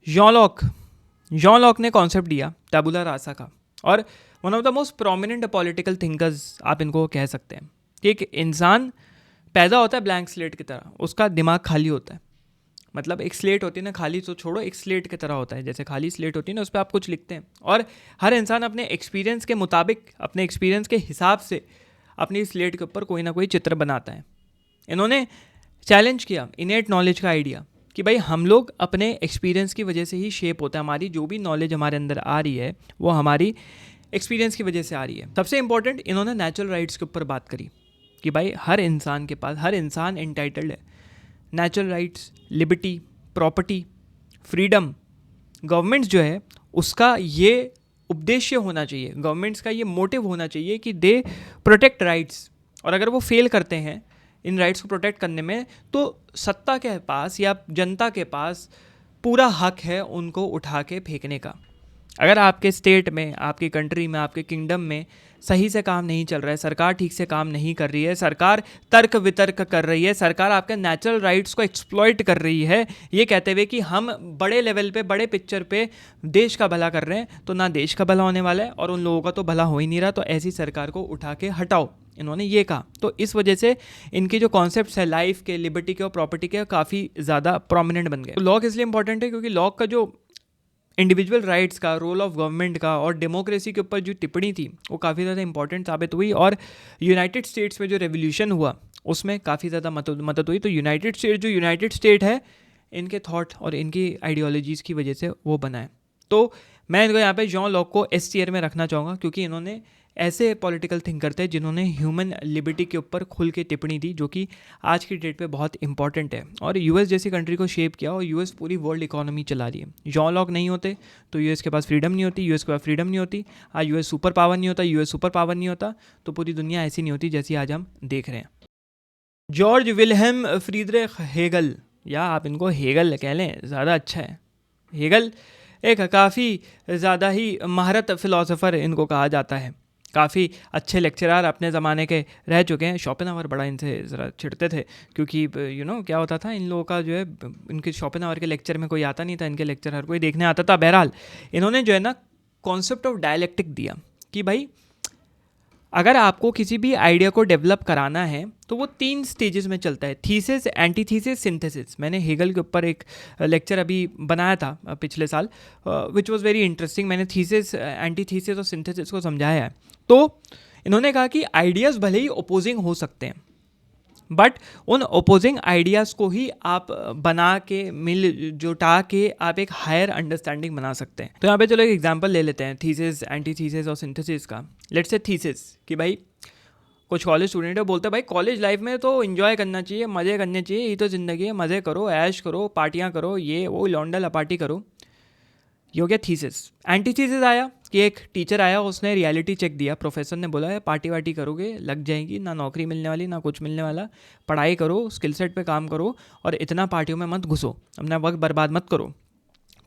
जॉन लॉक ने कॉन्सेप्ट दिया टैबुला रासा का, और one of the most prominent political thinkers आप इनको कह सकते हैं कि एक इंसान पैदा होता है ब्लैंक स्लेट की तरह, उसका दिमाग खाली होता है। मतलब एक स्लेट होती है ना, खाली तो छोड़ो, एक स्लेट की तरह होता है, जैसे खाली स्लेट होती है ना, उस पर आप कुछ लिखते हैं, और हर इंसान अपने एक्सपीरियंस के मुताबिक, अपने एक्सपीरियंस के हिसाब से अपनी स्लेट के ऊपर कोई ना कोई चित्र बनाता है। इन्होंने चैलेंज किया इनेट नॉलेज का आइडिया कि भाई हम लोग अपने एक्सपीरियंस की वजह से ही शेप होता है, हमारी जो भी नॉलेज हमारे अंदर आ रही है वो हमारी एक्सपीरियंस की वजह से आ रही है। सबसे इंपॉर्टेंट, इन्होंने नेचुरल राइट्स के ऊपर बात करी कि भाई हर इंसान के पास, हर इंसान एंटाइटल्ड है natural rights, liberty, property, freedom. Governments जो है उसका ये उद्देश्य होना चाहिए, गवर्नमेंट्स का ये मोटिव होना चाहिए कि दे प्रोटेक्ट राइट्स, और अगर वो फेल करते हैं इन राइट्स को प्रोटेक्ट करने में, तो सत्ता के पास या जनता के पास पूरा हक है उनको उठा के फेंकने का। अगर आपके स्टेट में, आपकी कंट्री में, आपके किंगडम में सही से काम नहीं चल रहा है, सरकार ठीक से काम नहीं कर रही है, सरकार तर्क वितर्क कर रही है, सरकार आपके नेचुरल राइट्स को एक्सप्लॉइट कर रही है, ये कहते हुए कि हम बड़े लेवल पे, बड़े पिक्चर पे देश का भला कर रहे हैं, तो ना देश का भला होने वाला है और उन लोगों का तो भला हो ही नहीं रहा, तो ऐसी सरकार को उठा के हटाओ, इन्होंने ये कहा। तो इस वजह से इनके जो कॉन्सेप्ट्स है लाइफ के, लिबर्टी के और प्रॉपर्टी के, काफ़ी ज़्यादा प्रोमिनेंट बन गए। तो लॉ इसलिए इंपॉर्टेंट है क्योंकि लॉ का जो इंडिविजुअल राइट्स का, रोल ऑफ गवर्नमेंट का और डेमोक्रेसी के ऊपर जो टिप्पणी थी वो काफ़ी ज़्यादा इंपॉर्टेंट साबित हुई, और यूनाइटेड स्टेट्स में जो रेवोल्यूशन हुआ उसमें काफ़ी ज़्यादा मदद हुई। तो यूनाइटेड स्टेट है, इनके थॉट और इनकी आइडियोलॉजीज़ की वजह से वो बना है। तो मैं इनको यहाँ पे जॉन लॉक को एस टियर में रखना चाहूँगा क्योंकि इन्होंने ऐसे पॉलिटिकल थिंकर थे जिन्होंने ह्यूमन लिबर्टी के ऊपर खुल के टिप्पणी दी, जो कि आज की डेट पे बहुत इंपॉर्टेंट है, और यूएस जैसी कंट्री को शेप किया, और यूएस पूरी वर्ल्ड इकोनॉमी चला रही है। जॉन लॉक नहीं होते तो यूएस के पास फ्रीडम नहीं होती, यूएस के पास फ्रीडम नहीं होती, आज यूएस सुपर पावर नहीं होता, यूएस सुपर पावर नहीं होता, तो पूरी दुनिया ऐसी नहीं होती जैसी आज हम देख रहे हैं। जॉर्ज विल्हेम फ्रीडरिख हेगल, या आप इनको हेगल कह लें, ज़्यादा अच्छा है। हेगल एक काफ़ी ज़्यादा ही महारत फिलोसोफर इनको कहा जाता है, काफ़ी अच्छे लेक्चरार अपने ज़माने के रह चुके हैं। शोपेनहावर बड़ा इनसे ज़रा छिड़ते थे क्योंकि क्या होता था, इन लोगों का जो है, इनके शोपेनहावर के लेक्चर में कोई आता नहीं था, इनके लेक्चर हर कोई देखने आता था। बहरहाल इन्होंने जो है ना कॉन्सेप्ट ऑफ डायलेक्टिक दिया कि भाई अगर आपको किसी भी आइडिया को डेवलप कराना है तो वो 3 स्टेजेस में चलता है, थीसिस, एंटीथीसिस, सिंथेसिस। मैंने हेगल के ऊपर एक लेक्चर अभी बनाया था पिछले साल, विच वाज वेरी इंटरेस्टिंग। मैंने थीसिस, एंटीथीसिस और सिंथेसिस को समझाया है। तो इन्होंने कहा कि आइडियाज़ भले ही ओपोजिंग हो सकते हैं, बट उन ओपोजिंग आइडियाज़ को ही आप बना के, मिल जुटा के आप एक हायर अंडरस्टैंडिंग बना सकते हैं। तो यहाँ पे चलो एक एग्जांपल ले लेते हैं थीसिस, एंटीथीसिस और सिंथेसिस का। लेट्स से थीसिस कि भाई कुछ कॉलेज स्टूडेंट है, बोलते हैं भाई कॉलेज लाइफ में तो एंजॉय करना चाहिए, मज़े करने चाहिए, ये तो ज़िंदगी है, मज़े करो, ऐश करो, पार्टियाँ करो, ये वो लौंडा लपाटी करो। ये हो गया थीसिस। एंटीथीसिस आया कि एक टीचर आया, उसने रियलिटी चेक दिया, प्रोफेसर ने बोला है पार्टी वार्टी करोगे लग जाएगी, ना नौकरी मिलने वाली ना कुछ मिलने वाला, पढ़ाई करो, स्किल सेट पे काम करो और इतना पार्टियों में मत घुसो, अपना वक्त बर्बाद मत करो।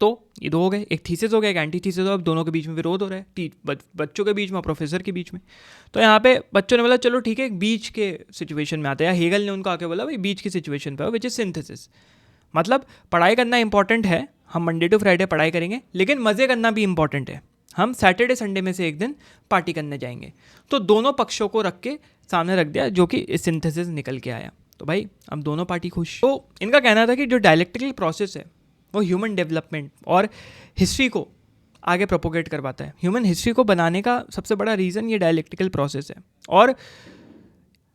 तो ये 2 हो गए, एक थीसिस हो गया, एक एंटीथीसिस। अब दोनों के बीच में विरोध हो रहा है, बच्चों के बीच में, प्रोफेसर के बीच में। तो यहाँ पे बच्चों ने बोला चलो ठीक है, एक बीच के सिचुएशन में आते हैं। हेगल ने उनको आके बोला भाई बीच की सिचुएशन पे, विच इज सिंथेसिस। मतलब पढ़ाई करना इंपॉर्टेंट है, हम मंडे टू फ्राइडे पढ़ाई करेंगे, लेकिन मज़े करना भी इंपॉर्टेंट है, हम सैटरडे संडे में से एक दिन पार्टी करने जाएंगे। तो दोनों पक्षों को रख के सामने रख दिया, जो कि सिंथेसिस निकल के आया। तो भाई अब दोनों पार्टी खुश। तो इनका कहना था कि जो डायलेक्टिकल प्रोसेस है वो ह्यूमन डेवलपमेंट और हिस्ट्री को आगे प्रोपोगेट करवाता है। ह्यूमन हिस्ट्री को बनाने का सबसे बड़ा रीज़न ये डायलेक्टिकल प्रोसेस है, और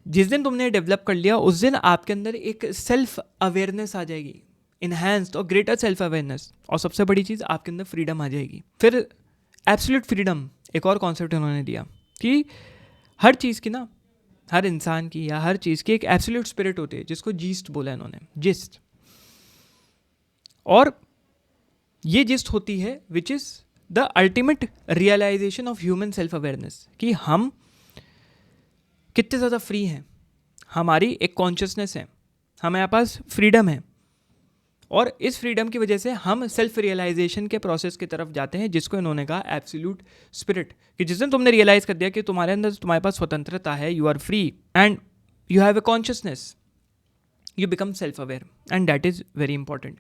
जिस दिन तुमने डेवलप कर लिया उस दिन आपके अंदर एक सेल्फ अवेयरनेस आ जाएगी, इन्हेंस्ड और ग्रेटर सेल्फ अवेयरनेस, और सबसे बड़ी चीज़ आपके अंदर फ्रीडम आ जाएगी। फिर एब्सोल्यूट फ्रीडम, एक और कॉन्सेप्ट उन्होंने दिया कि हर चीज़ की ना, हर इंसान की या हर चीज़ की एक एब्सोल्यूट स्पिरिट होती है, जिसको जीस्ट बोला इन्होंने, जिस्ट। और ये जिस्ट होती है which is the ultimate realisation of human self awareness, कि हम कितने ज़्यादा फ्री हैं, हमारी एक कॉन्शियसनेस है, हमारे पास फ्रीडम है, और इस फ्रीडम की वजह से हम सेल्फ रियलाइजेशन के प्रोसेस की तरफ जाते हैं, जिसको इन्होंने कहा एब्सोल्यूट स्पिरिट, कि जिस दिन तुमने रियलाइज कर दिया कि तुम्हारे अंदर तुम्हारे पास स्वतंत्रता है, you are free and you have a consciousness, you become self aware, and that is very important.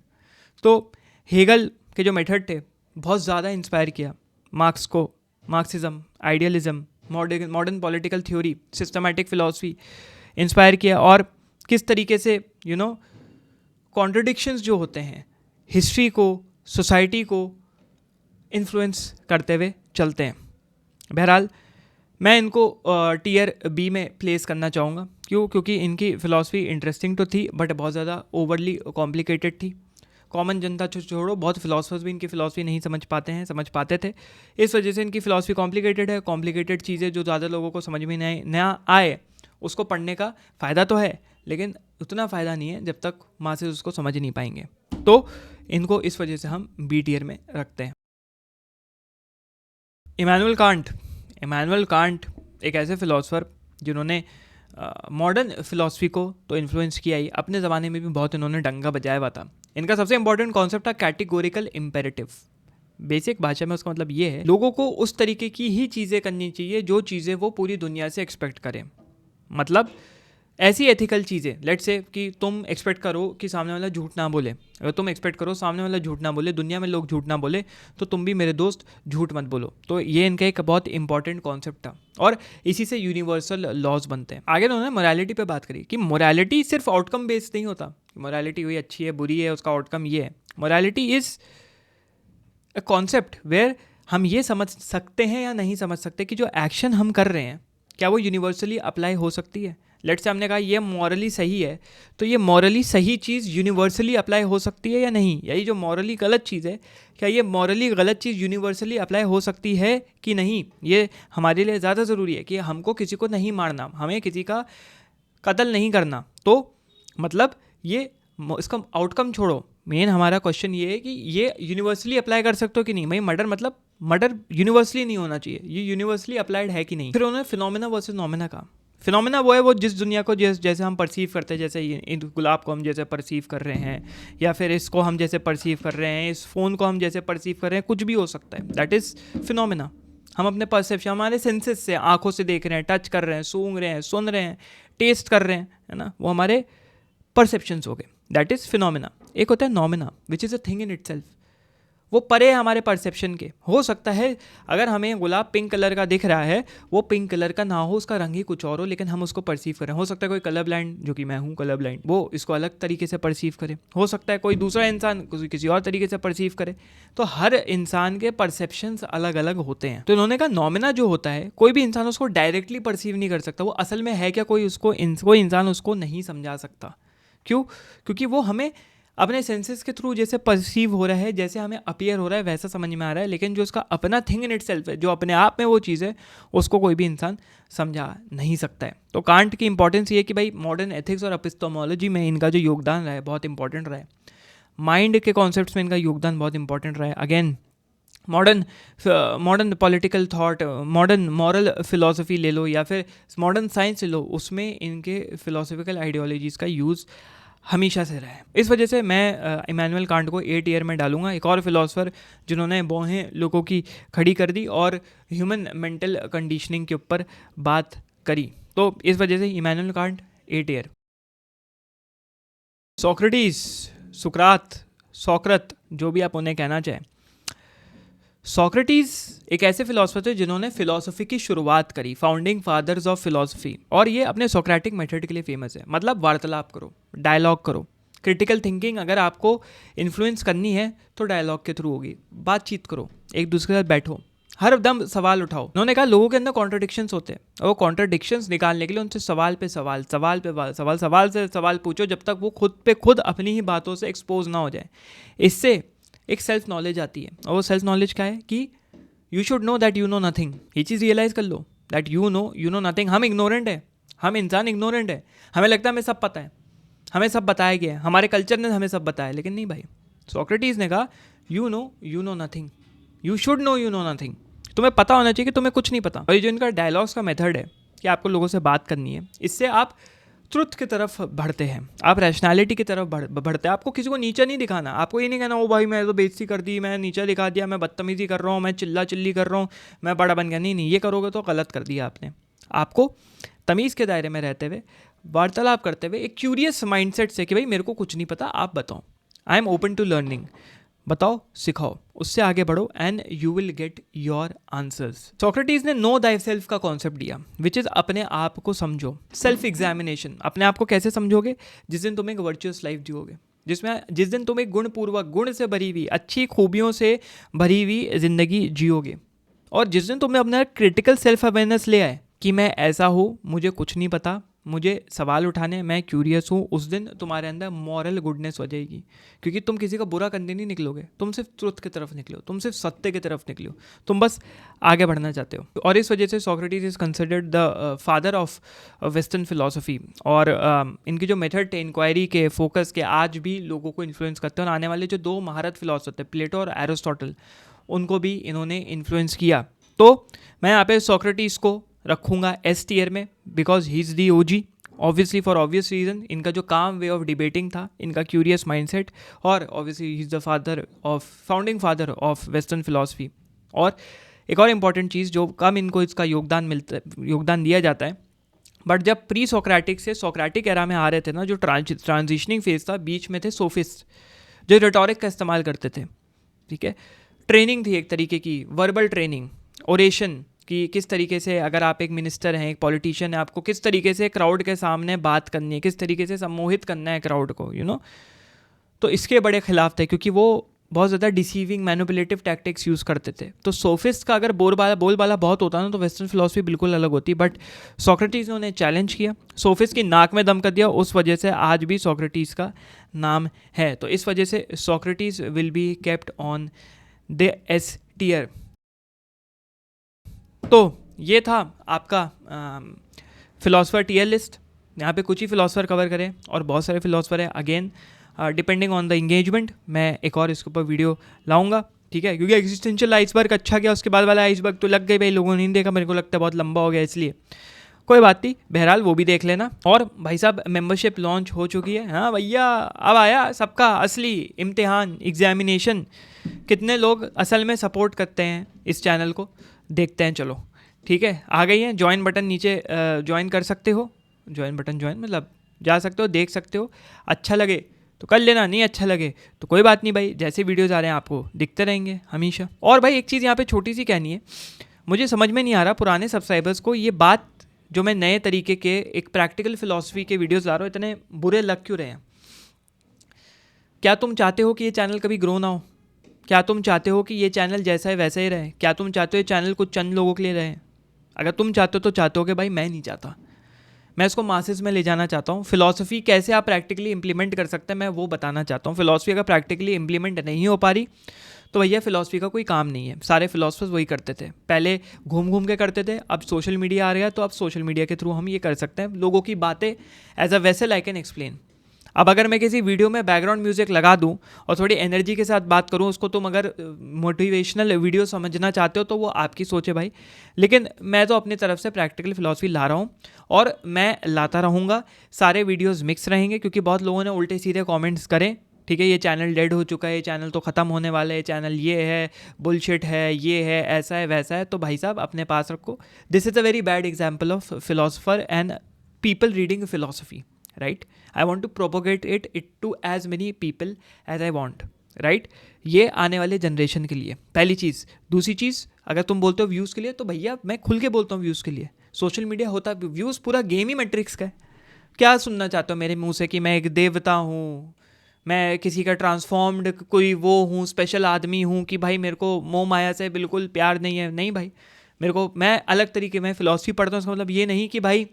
तो हेगल के जो मेथड थे बहुत ज़्यादा इंस्पायर किया मार्क्स को, Marxism, idealism, modern political theory, systematic philosophy inspire किया, और किस तरीके से कॉन्ट्रडिक्शंस जो होते हैं हिस्ट्री को, सोसाइटी को इन्फ्लुएंस करते हुए चलते हैं। बहरहाल मैं इनको टीयर बी में प्लेस करना चाहूँगा। क्यों? क्योंकि इनकी फ़िलासफ़ी इंटरेस्टिंग तो थी, बट बहुत ज़्यादा ओवरली कॉम्प्लिकेटेड थी। कॉमन जनता छोड़ो, बहुत फिलासफर्स भी इनकी फ़िलासफ़ी नहीं समझ पाते थे। इस वजह से इनकी फ़िलासफ़ी कॉम्प्लिकेटेड है। कॉम्प्लिकेटेड चीज़ें जो ज़्यादा लोगों को समझ में ना आए, उसको पढ़ने का फ़ायदा तो है, लेकिन उतना फ़ायदा नहीं है जब तक मासेस उसको समझ नहीं पाएंगे। तो इनको इस वजह से हम बी टियर में रखते हैं। इमैनुअल कांट एक ऐसे फ़िलासफ़र जिन्होंने मॉडर्न फ़िलासफ़ी को तो इन्फ्लुएंस किया ही, अपने ज़माने में भी बहुत इन्होंने डंका बजाया हुआ था। इनका सबसे इंपॉर्टेंट कॉन्सेप्ट था कैटेगोरिकल इम्पेरेटिव। बेसिक भाषा में उसका मतलब ये है, लोगों को उस तरीके की ही चीज़ें करनी चाहिए जो चीज़ें वो पूरी दुनिया से एक्सपेक्ट करें। मतलब ऐसी एथिकल चीज़ें, लेट्स से कि तुम एक्सपेक्ट करो कि सामने वाला झूठ ना बोले। अगर तुम एक्सपेक्ट करो सामने वाला झूठ ना बोले, दुनिया में लोग झूठ ना बोले, तो तुम भी मेरे दोस्त झूठ मत बोलो। तो ये इनका एक बहुत इंपॉर्टेंट कॉन्सेप्ट था, और इसी से यूनिवर्सल लॉज बनते हैं। आगे उन्होंने मोरालिटी पे बात करी कि मोरालिटी सिर्फ आउटकम बेस्ड नहीं होता, मोरालिटी हुई अच्छी है बुरी है उसका आउटकम ये है। Morality is a concept where हम ये समझ सकते हैं या नहीं समझ सकते कि जो एक्शन हम कर रहे हैं क्या वो यूनिवर्सली अप्लाई हो सकती है। लेट्स से हमने कहा ये मॉरली सही है, तो ये मॉरली सही चीज़ यूनिवर्सली अप्लाई हो सकती है या नहीं, यही जो मॉरली गलत चीज़ है, क्या ये मॉरली गलत चीज़ यूनिवर्सली अप्लाई हो सकती है कि नहीं। ये हमारे लिए ज़्यादा ज़रूरी है कि हमको किसी को नहीं मारना, हमें किसी का कत्ल नहीं करना। तो मतलब ये इसका आउटकम छोड़ो, मेन हमारा क्वेश्चन ये है कि ये यूनिवर्सली अप्लाई कर सकते हो कि नहीं। भाई मर्डर यूनिवर्सली नहीं होना चाहिए, ये यूनिवर्सली अप्लाइड है कि नहीं। फिर उन्होंने फिनोमेना वर्सेस नोमेना का। फिनोमेना वो है वो जिस दुनिया को जैसे हम परसीव करते हैं, जैसे इन गुलाब को हम जैसे परसीव कर रहे हैं, या फिर इसको हम जैसे परसीव कर रहे हैं, इस फ़ोन को हम जैसे परसीव कर रहे हैं, कुछ भी हो सकता है, दैट इज़ फिनोमेना। हम अपने परसेप्शन, हमारे सेंसेस से, आँखों से देख रहे हैं, टच कर रहे हैं, सूंघ रहे हैं, सुन रहे हैं, टेस्ट कर रहे हैं, है ना, वो हमारे परसेप्शंस हो गए, दैट इज़ फिनोमेना। एक होता है noumena which is a thing in itself, वो परे हमारे परसेप्शन के। हो सकता है अगर हमें गुलाब पिंक कलर का दिख रहा है, वो पिंक कलर का ना हो, उसका रंग ही कुछ और हो, लेकिन हम उसको परसीव करें। हो सकता है कोई कलर ब्लाइंड, जो कि मैं हूँ कलर ब्लाइंड, वो इसको अलग तरीके से परसीव करे। हो सकता है कोई दूसरा इंसान किसी और तरीके से परसीव करे। तो हर इंसान के परसेप्शंस अलग अलग होते हैं। तो इन्होंने कहा नॉमिना जो होता है, कोई भी इंसान उसको डायरेक्टली परसीव नहीं कर सकता, वो असल में है क्या कोई इंसान उसको नहीं समझा सकता। क्यों? क्योंकि वो हमें अपने सेंसेस के थ्रू जैसे परसीव हो रहा है, जैसे हमें अपीयर हो रहा है, वैसा समझ में आ रहा है, लेकिन जो उसका अपना थिंग इन इटसेल्फ है, जो अपने आप में वो चीज़ है, उसको कोई भी इंसान समझा नहीं सकता है। तो कांट की इंपॉर्टेंस ये है कि भाई मॉडर्न एथिक्स और एपिस्टेमोलॉजी में इनका जो योगदान रहा है बहुत इंपॉर्टेंट रहा है। माइंड के कॉन्सेप्ट्स में इनका योगदान बहुत इंपॉर्टेंट रहा है। Again modern political thought, modern moral philosophy ले लो, या फिर मॉडर्न साइंस ले लो, उसमें इनके फिलोसफिकल आइडियोलॉजीज़ का यूज़ हमेशा से रहा है। इस वजह से मैं इमैनुअल कांट को 8 ईयर में डालूंगा। एक और फिलोसफर जिन्होंने भौहें लोगों की खड़ी कर दी और ह्यूमन मेंटल कंडीशनिंग के ऊपर बात करी, तो इस वजह से इमैनुअल कांट 8 ईयर। सोक्रेटिस, सोक्रत, जो भी आप उन्हें कहना चाहें। सोक्रेटिस एक ऐसे फिलोसफर थे जिन्होंने फिलोसफी की शुरुआत करी, फाउंडिंग फादर्स ऑफ फिलोसफी, और ये अपने सोक्रेटिक मेथड के लिए फेमस है। मतलब वार्तालाप करो, डायलॉग करो, क्रिटिकल थिंकिंग अगर आपको इन्फ्लुएंस करनी है तो डायलॉग के थ्रू होगी। बातचीत करो, एक दूसरे के साथ बैठो, हर दम सवाल उठाओ। उन्होंने कहा लोगों के अंदर कॉन्ट्रडिक्शंस होते हैं, और वो कॉन्ट्रडिक्शंस निकालने के लिए उनसे सवाल पे सवाल से सवाल पूछो, जब तक वो खुद पे खुद अपनी ही बातों से एक्सपोज ना हो जाए। इससे एक सेल्फ नॉलेज आती है, और वो सेल्फ नॉलेज क्या है कि you should know that you know nothing. ये चीज़ रियलाइज़ कर लो दैट यू नो नथिंग। हम इग्नोरेंट है, हम इंसान इग्नोरेंट है, हमें लगता है हमें सब पता है, हमें सब बताया गया है, हमारे कल्चर ने हमें सब बताया, लेकिन नहीं भाई। सोक्रेटिस ने कहा you know nothing, you should know you know nothing. तुम्हें पता होना चाहिए कि तुम्हें कुछ नहीं पता। और ये जो इनका डायलॉग्स का मेथड है कि आपको लोगों से बात करनी है, इससे आप ट्रुथ की तरफ बढ़ते हैं, आप रैशनैलिटी की तरफ बढ़ते हैं। आपको किसी को नीचा नहीं दिखाना, आपको ये नहीं कहना ओ भाई मैं तो बेइज्जती कर दी, मैं नीचा दिखा दिया, मैं बदतमीजी कर रहा हूँ, मैं चिल्ली कर रहा हूँ, मैं बड़ा बन गया। नहीं, ये करोगे तो गलत कर दिया आपने। आपको तमीज़ के दायरे में रहते हुए, वार्तालाप करते हुए, एक क्यूरियस माइंडसेट से कि भाई मेरे को कुछ नहीं पता, आप बताओ, I am open to learning, बताओ, सिखाओ, उससे आगे बढ़ो and you will get your answers. Socrates ने नो दाई सेल्फ का कॉन्सेप्ट दिया, विच इज़ अपने आप को समझो, सेल्फ एग्जामिनेशन। अपने आप को कैसे समझोगे? जिस दिन तुम एक वर्चुअस लाइफ जियोगे, जिस दिन तुम एक गुणपूर्वक, गुण से भरी हुई, अच्छी खूबियों से भरी हुई जिंदगी जियोगे, और जिस दिन तुमने अपना क्रिटिकल सेल्फ अवेयरनेस ले आए कि मैं ऐसा हूँ, मुझे कुछ नहीं पता, मुझे सवाल उठाने, मैं क्यूरियस हूँ, उस दिन तुम्हारे अंदर मॉरल गुडनेस हो जाएगी, क्योंकि तुम किसी का बुरा करने नहीं निकलोगे, तुम सिर्फ ट्रुथ की तरफ निकलो, तुम सिर्फ सत्य की तरफ निकलो, तुम बस आगे बढ़ना चाहते हो। और इस वजह से Socrates is considered the father of western philosophy, और इनकी जो मेथड थे इंक्वायरी के, फोकस के, आज भी लोगों को इन्फ्लुएंस करते हैं। और आने वाले जो दो महारत फिलोसफर थे, प्लेटो और एरिस्टोटल, उनको भी इन्होंने इन्फ्लुएंस किया। तो मैं यहाँ पे सोक्रेटिस को रखूँगा एस टियर में, because he is the OG, obviously for obvious reason. इनका जो काम वे ऑफ डिबेटिंग था, इनका क्यूरियस माइंडसेट, और obviously he is the founding father of western philosophy. और एक और इम्पॉर्टेंट चीज़ जो कम इनको इसका योगदान दिया जाता है, बट जब प्री सोक्रेटिक से सोक्रेटिक एरा में आ रहे थे ना, जो ट्रांजिशनिंग फेज था, बीच में थे सोफिस्ट जो रिटोरिक का इस्तेमाल करते थे, ठीक है। ट्रेनिंग थी एक तरीके की, वर्बल ट्रेनिंग, ओरेशन, कि किस तरीके से, अगर आप एक मिनिस्टर हैं, एक पॉलिटिशियन है, आपको किस तरीके से क्राउड के सामने बात करनी है, किस तरीके से सम्मोहित करना है क्राउड को, तो इसके बड़े खिलाफ थे, क्योंकि वो बहुत ज़्यादा डिसीविंग, मैनिपुलेटिव टैक्टिक्स यूज़ करते थे। तो सोफिस्ट का अगर बोलबाला बहुत होता ना, तो वेस्टर्न फिलॉसफी बिल्कुल अलग होती। बट सोक्रेटिस ने उन्हें चैलेंज किया, सोफिस्ट की नाक में दम कर दिया, उस वजह से आज भी सोक्रेटिस का नाम है। तो इस वजह से Socrates will be kept on the S tier. तो ये था आपका फ़िलासफ़र टियर लिस्ट। यहाँ पे कुछ ही फ़िलासफ़र कवर करें, और बहुत सारे फ़िलासफ़र हैं। Again depending on the engagement मैं एक और इसके ऊपर वीडियो लाऊंगा, ठीक है, क्योंकि एग्जिस्टेंशियल आइसबर्ग अच्छा गया, उसके बाद वाला आइसबर्ग तो लग गई भाई, लोगों ने नहीं देखा, मेरे को लगता है बहुत लंबा हो गया, इसलिए कोई बात नहीं, बहरहाल वो भी देख लेना। और भाई साहब मेंबरशिप लॉन्च हो चुकी है, हाँ भैया, अब आया सबका असली इम्तिहान, एग्जामिनेशन। कितने लोग असल में सपोर्ट करते हैं इस चैनल को, देखते हैं। चलो ठीक है, आ गई है। ज्वाइन बटन नीचे ज्वाइन कर सकते हो, ज्वाइन मतलब जा सकते हो, देख सकते हो। अच्छा लगे तो कर लेना, नहीं अच्छा लगे तो कोई बात नहीं भाई, जैसे वीडियोज़ आ रहे हैं आपको दिखते रहेंगे हमेशा। और भाई एक चीज़ यहाँ पे छोटी सी कहनी है, मुझे समझ में नहीं आ रहा पुराने सब्सक्राइबर्स को ये बात, जो मैं नए तरीके के एक प्रैक्टिकल फिलॉसफी के वीडियोज़ ला रहा हूँ, इतने बुरे लग क्यों रहे हैं? क्या तुम चाहते हो कि ये चैनल कभी ग्रो ना हो? क्या तुम चाहते हो कि ये चैनल जैसा है वैसा ही रहे? क्या तुम चाहते हो ये चैनल कुछ चंद लोगों के लिए रहे? अगर तुम चाहते हो तो चाहते हो कि भाई मैं नहीं चाहता, मैं इसको मासेस में ले जाना चाहता हूँ। फिलॉसफी कैसे आप प्रैक्टिकली इंप्लीमेंट कर सकते हैं, मैं वो बताना चाहता हूँ। फिलॉसफी अगर प्रैक्टिकली इंप्लीमेंट नहीं हो पा रही तो भैया फिलॉसफी का कोई काम नहीं है। सारे फिलॉसफर्स वही करते थे, पहले घूम घूम के करते थे, अब सोशल मीडिया आ गया तो अब सोशल मीडिया के थ्रू हम ये कर सकते हैं। लोगों की बातें as a vessel I can explain. अब अगर मैं किसी वीडियो में बैकग्राउंड म्यूजिक लगा दूं और थोड़ी एनर्जी के साथ बात करूं, उसको तुम अगर मोटिवेशनल वीडियो समझना चाहते हो तो वो आपकी सोच है भाई, लेकिन मैं तो अपनी तरफ से प्रैक्टिकल फिलॉसफी ला रहा हूं और मैं लाता रहूँगा। सारे वीडियोस मिक्स रहेंगे, क्योंकि बहुत लोगों ने उल्टे सीधे कमेंट्स करें, ठीक है, ये चैनल डेड हो चुका है, ये चैनल तो ख़त्म होने वाला है, चैनल ये है, बुलशिट है, ये है, ऐसा है, वैसा है। तो भाई साहब अपने पास रखो। This is a very bad example of philosopher and people reading philosophy, right? I want to propagate it to as many people as I want, right? ये आने वाले जनरेशन के लिए पहली चीज़। दूसरी चीज़, अगर तुम बोलते हो व्यूज़ के लिए, तो भैया मैं खुल के बोलता हूँ व्यूज़ के लिए। सोशल मीडिया होता है व्यूज़, पूरा गेम ही मैट्रिक्स का है। क्या सुनना चाहते हो मेरे मुंह से कि मैं एक देवता हूँ, मैं किसी का ट्रांसफॉर्म्ड कोई वो हूँ, स्पेशल आदमी हूँ कि भाई मेरे को मोह माया से बिल्कुल प्यार नहीं है? नहीं भाई, मेरे को, मैं अलग तरीके में फ़िलॉसफी पढ़ता हूँ। इसका मतलब ये नहीं कि भाई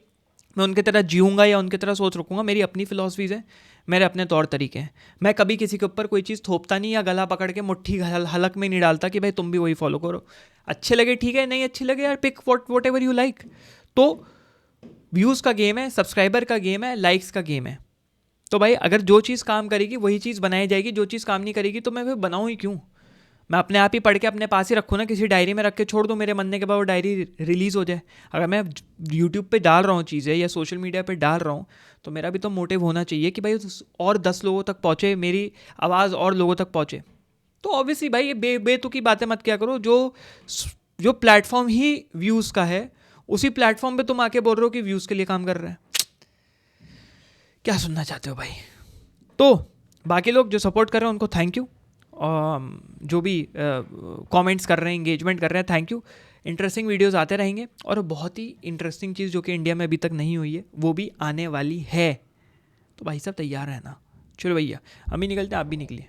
मैं उनके तरह जीऊँगा या उनके तरह सोच रखूँगा। मेरी अपनी फ़िलॉसफीज़ है, मेरे अपने तौर तरीके हैं। मैं कभी किसी के ऊपर कोई चीज़ थोपता नहीं या गला पकड़ के मुट्ठी हलक में नहीं डालता कि भाई तुम भी वही फॉलो करो। अच्छे लगे ठीक है, नहीं अच्छे लगे यार pick whatever you like. तो व्यूज़ का गेम है, सब्सक्राइबर का गेम है, लाइक्स का गेम है। तो भाई अगर जो चीज़ काम करेगी वही चीज़ बनाई जाएगी, जो चीज़ काम नहीं करेगी तो मैं फिर बनाऊँ ही क्यों? मैं अपने आप ही पढ़ के अपने पास ही रखूँ ना, किसी डायरी में रख के छोड़ दूँ, मेरे मरने के बाद वो डायरी रिलीज़ हो जाए। अगर मैं यूट्यूब पे डाल रहा हूँ चीज़ें या सोशल मीडिया पे डाल रहा हूँ, तो मेरा भी तो मोटिव होना चाहिए कि भाई और 10 लोगों तक पहुँचे, मेरी आवाज़ और लोगों तक पहुँचे। तो ऑब्वियसली भाई ये बेतुकी बातें मत किया करो। जो प्लेटफॉर्म ही व्यूज़ का है, उसी प्लेटफॉर्म पे तुम आके बोल रहे हो कि व्यूज़ के लिए काम कर रहे हैं। क्या सुनना चाहते हो भाई? तो बाकी लोग जो सपोर्ट कर रहे हैं उनको थैंक यू, जो भी कमेंट्स कर रहे हैं, एंगेजमेंट कर रहे हैं, थैंक यू। इंटरेस्टिंग वीडियोस आते रहेंगे, और बहुत ही इंटरेस्टिंग चीज़ जो कि इंडिया में अभी तक नहीं हुई है वो भी आने वाली है। तो भाई साहब तैयार है ना? चलो भैया हम भी निकलते हैं, आप भी निकलिए।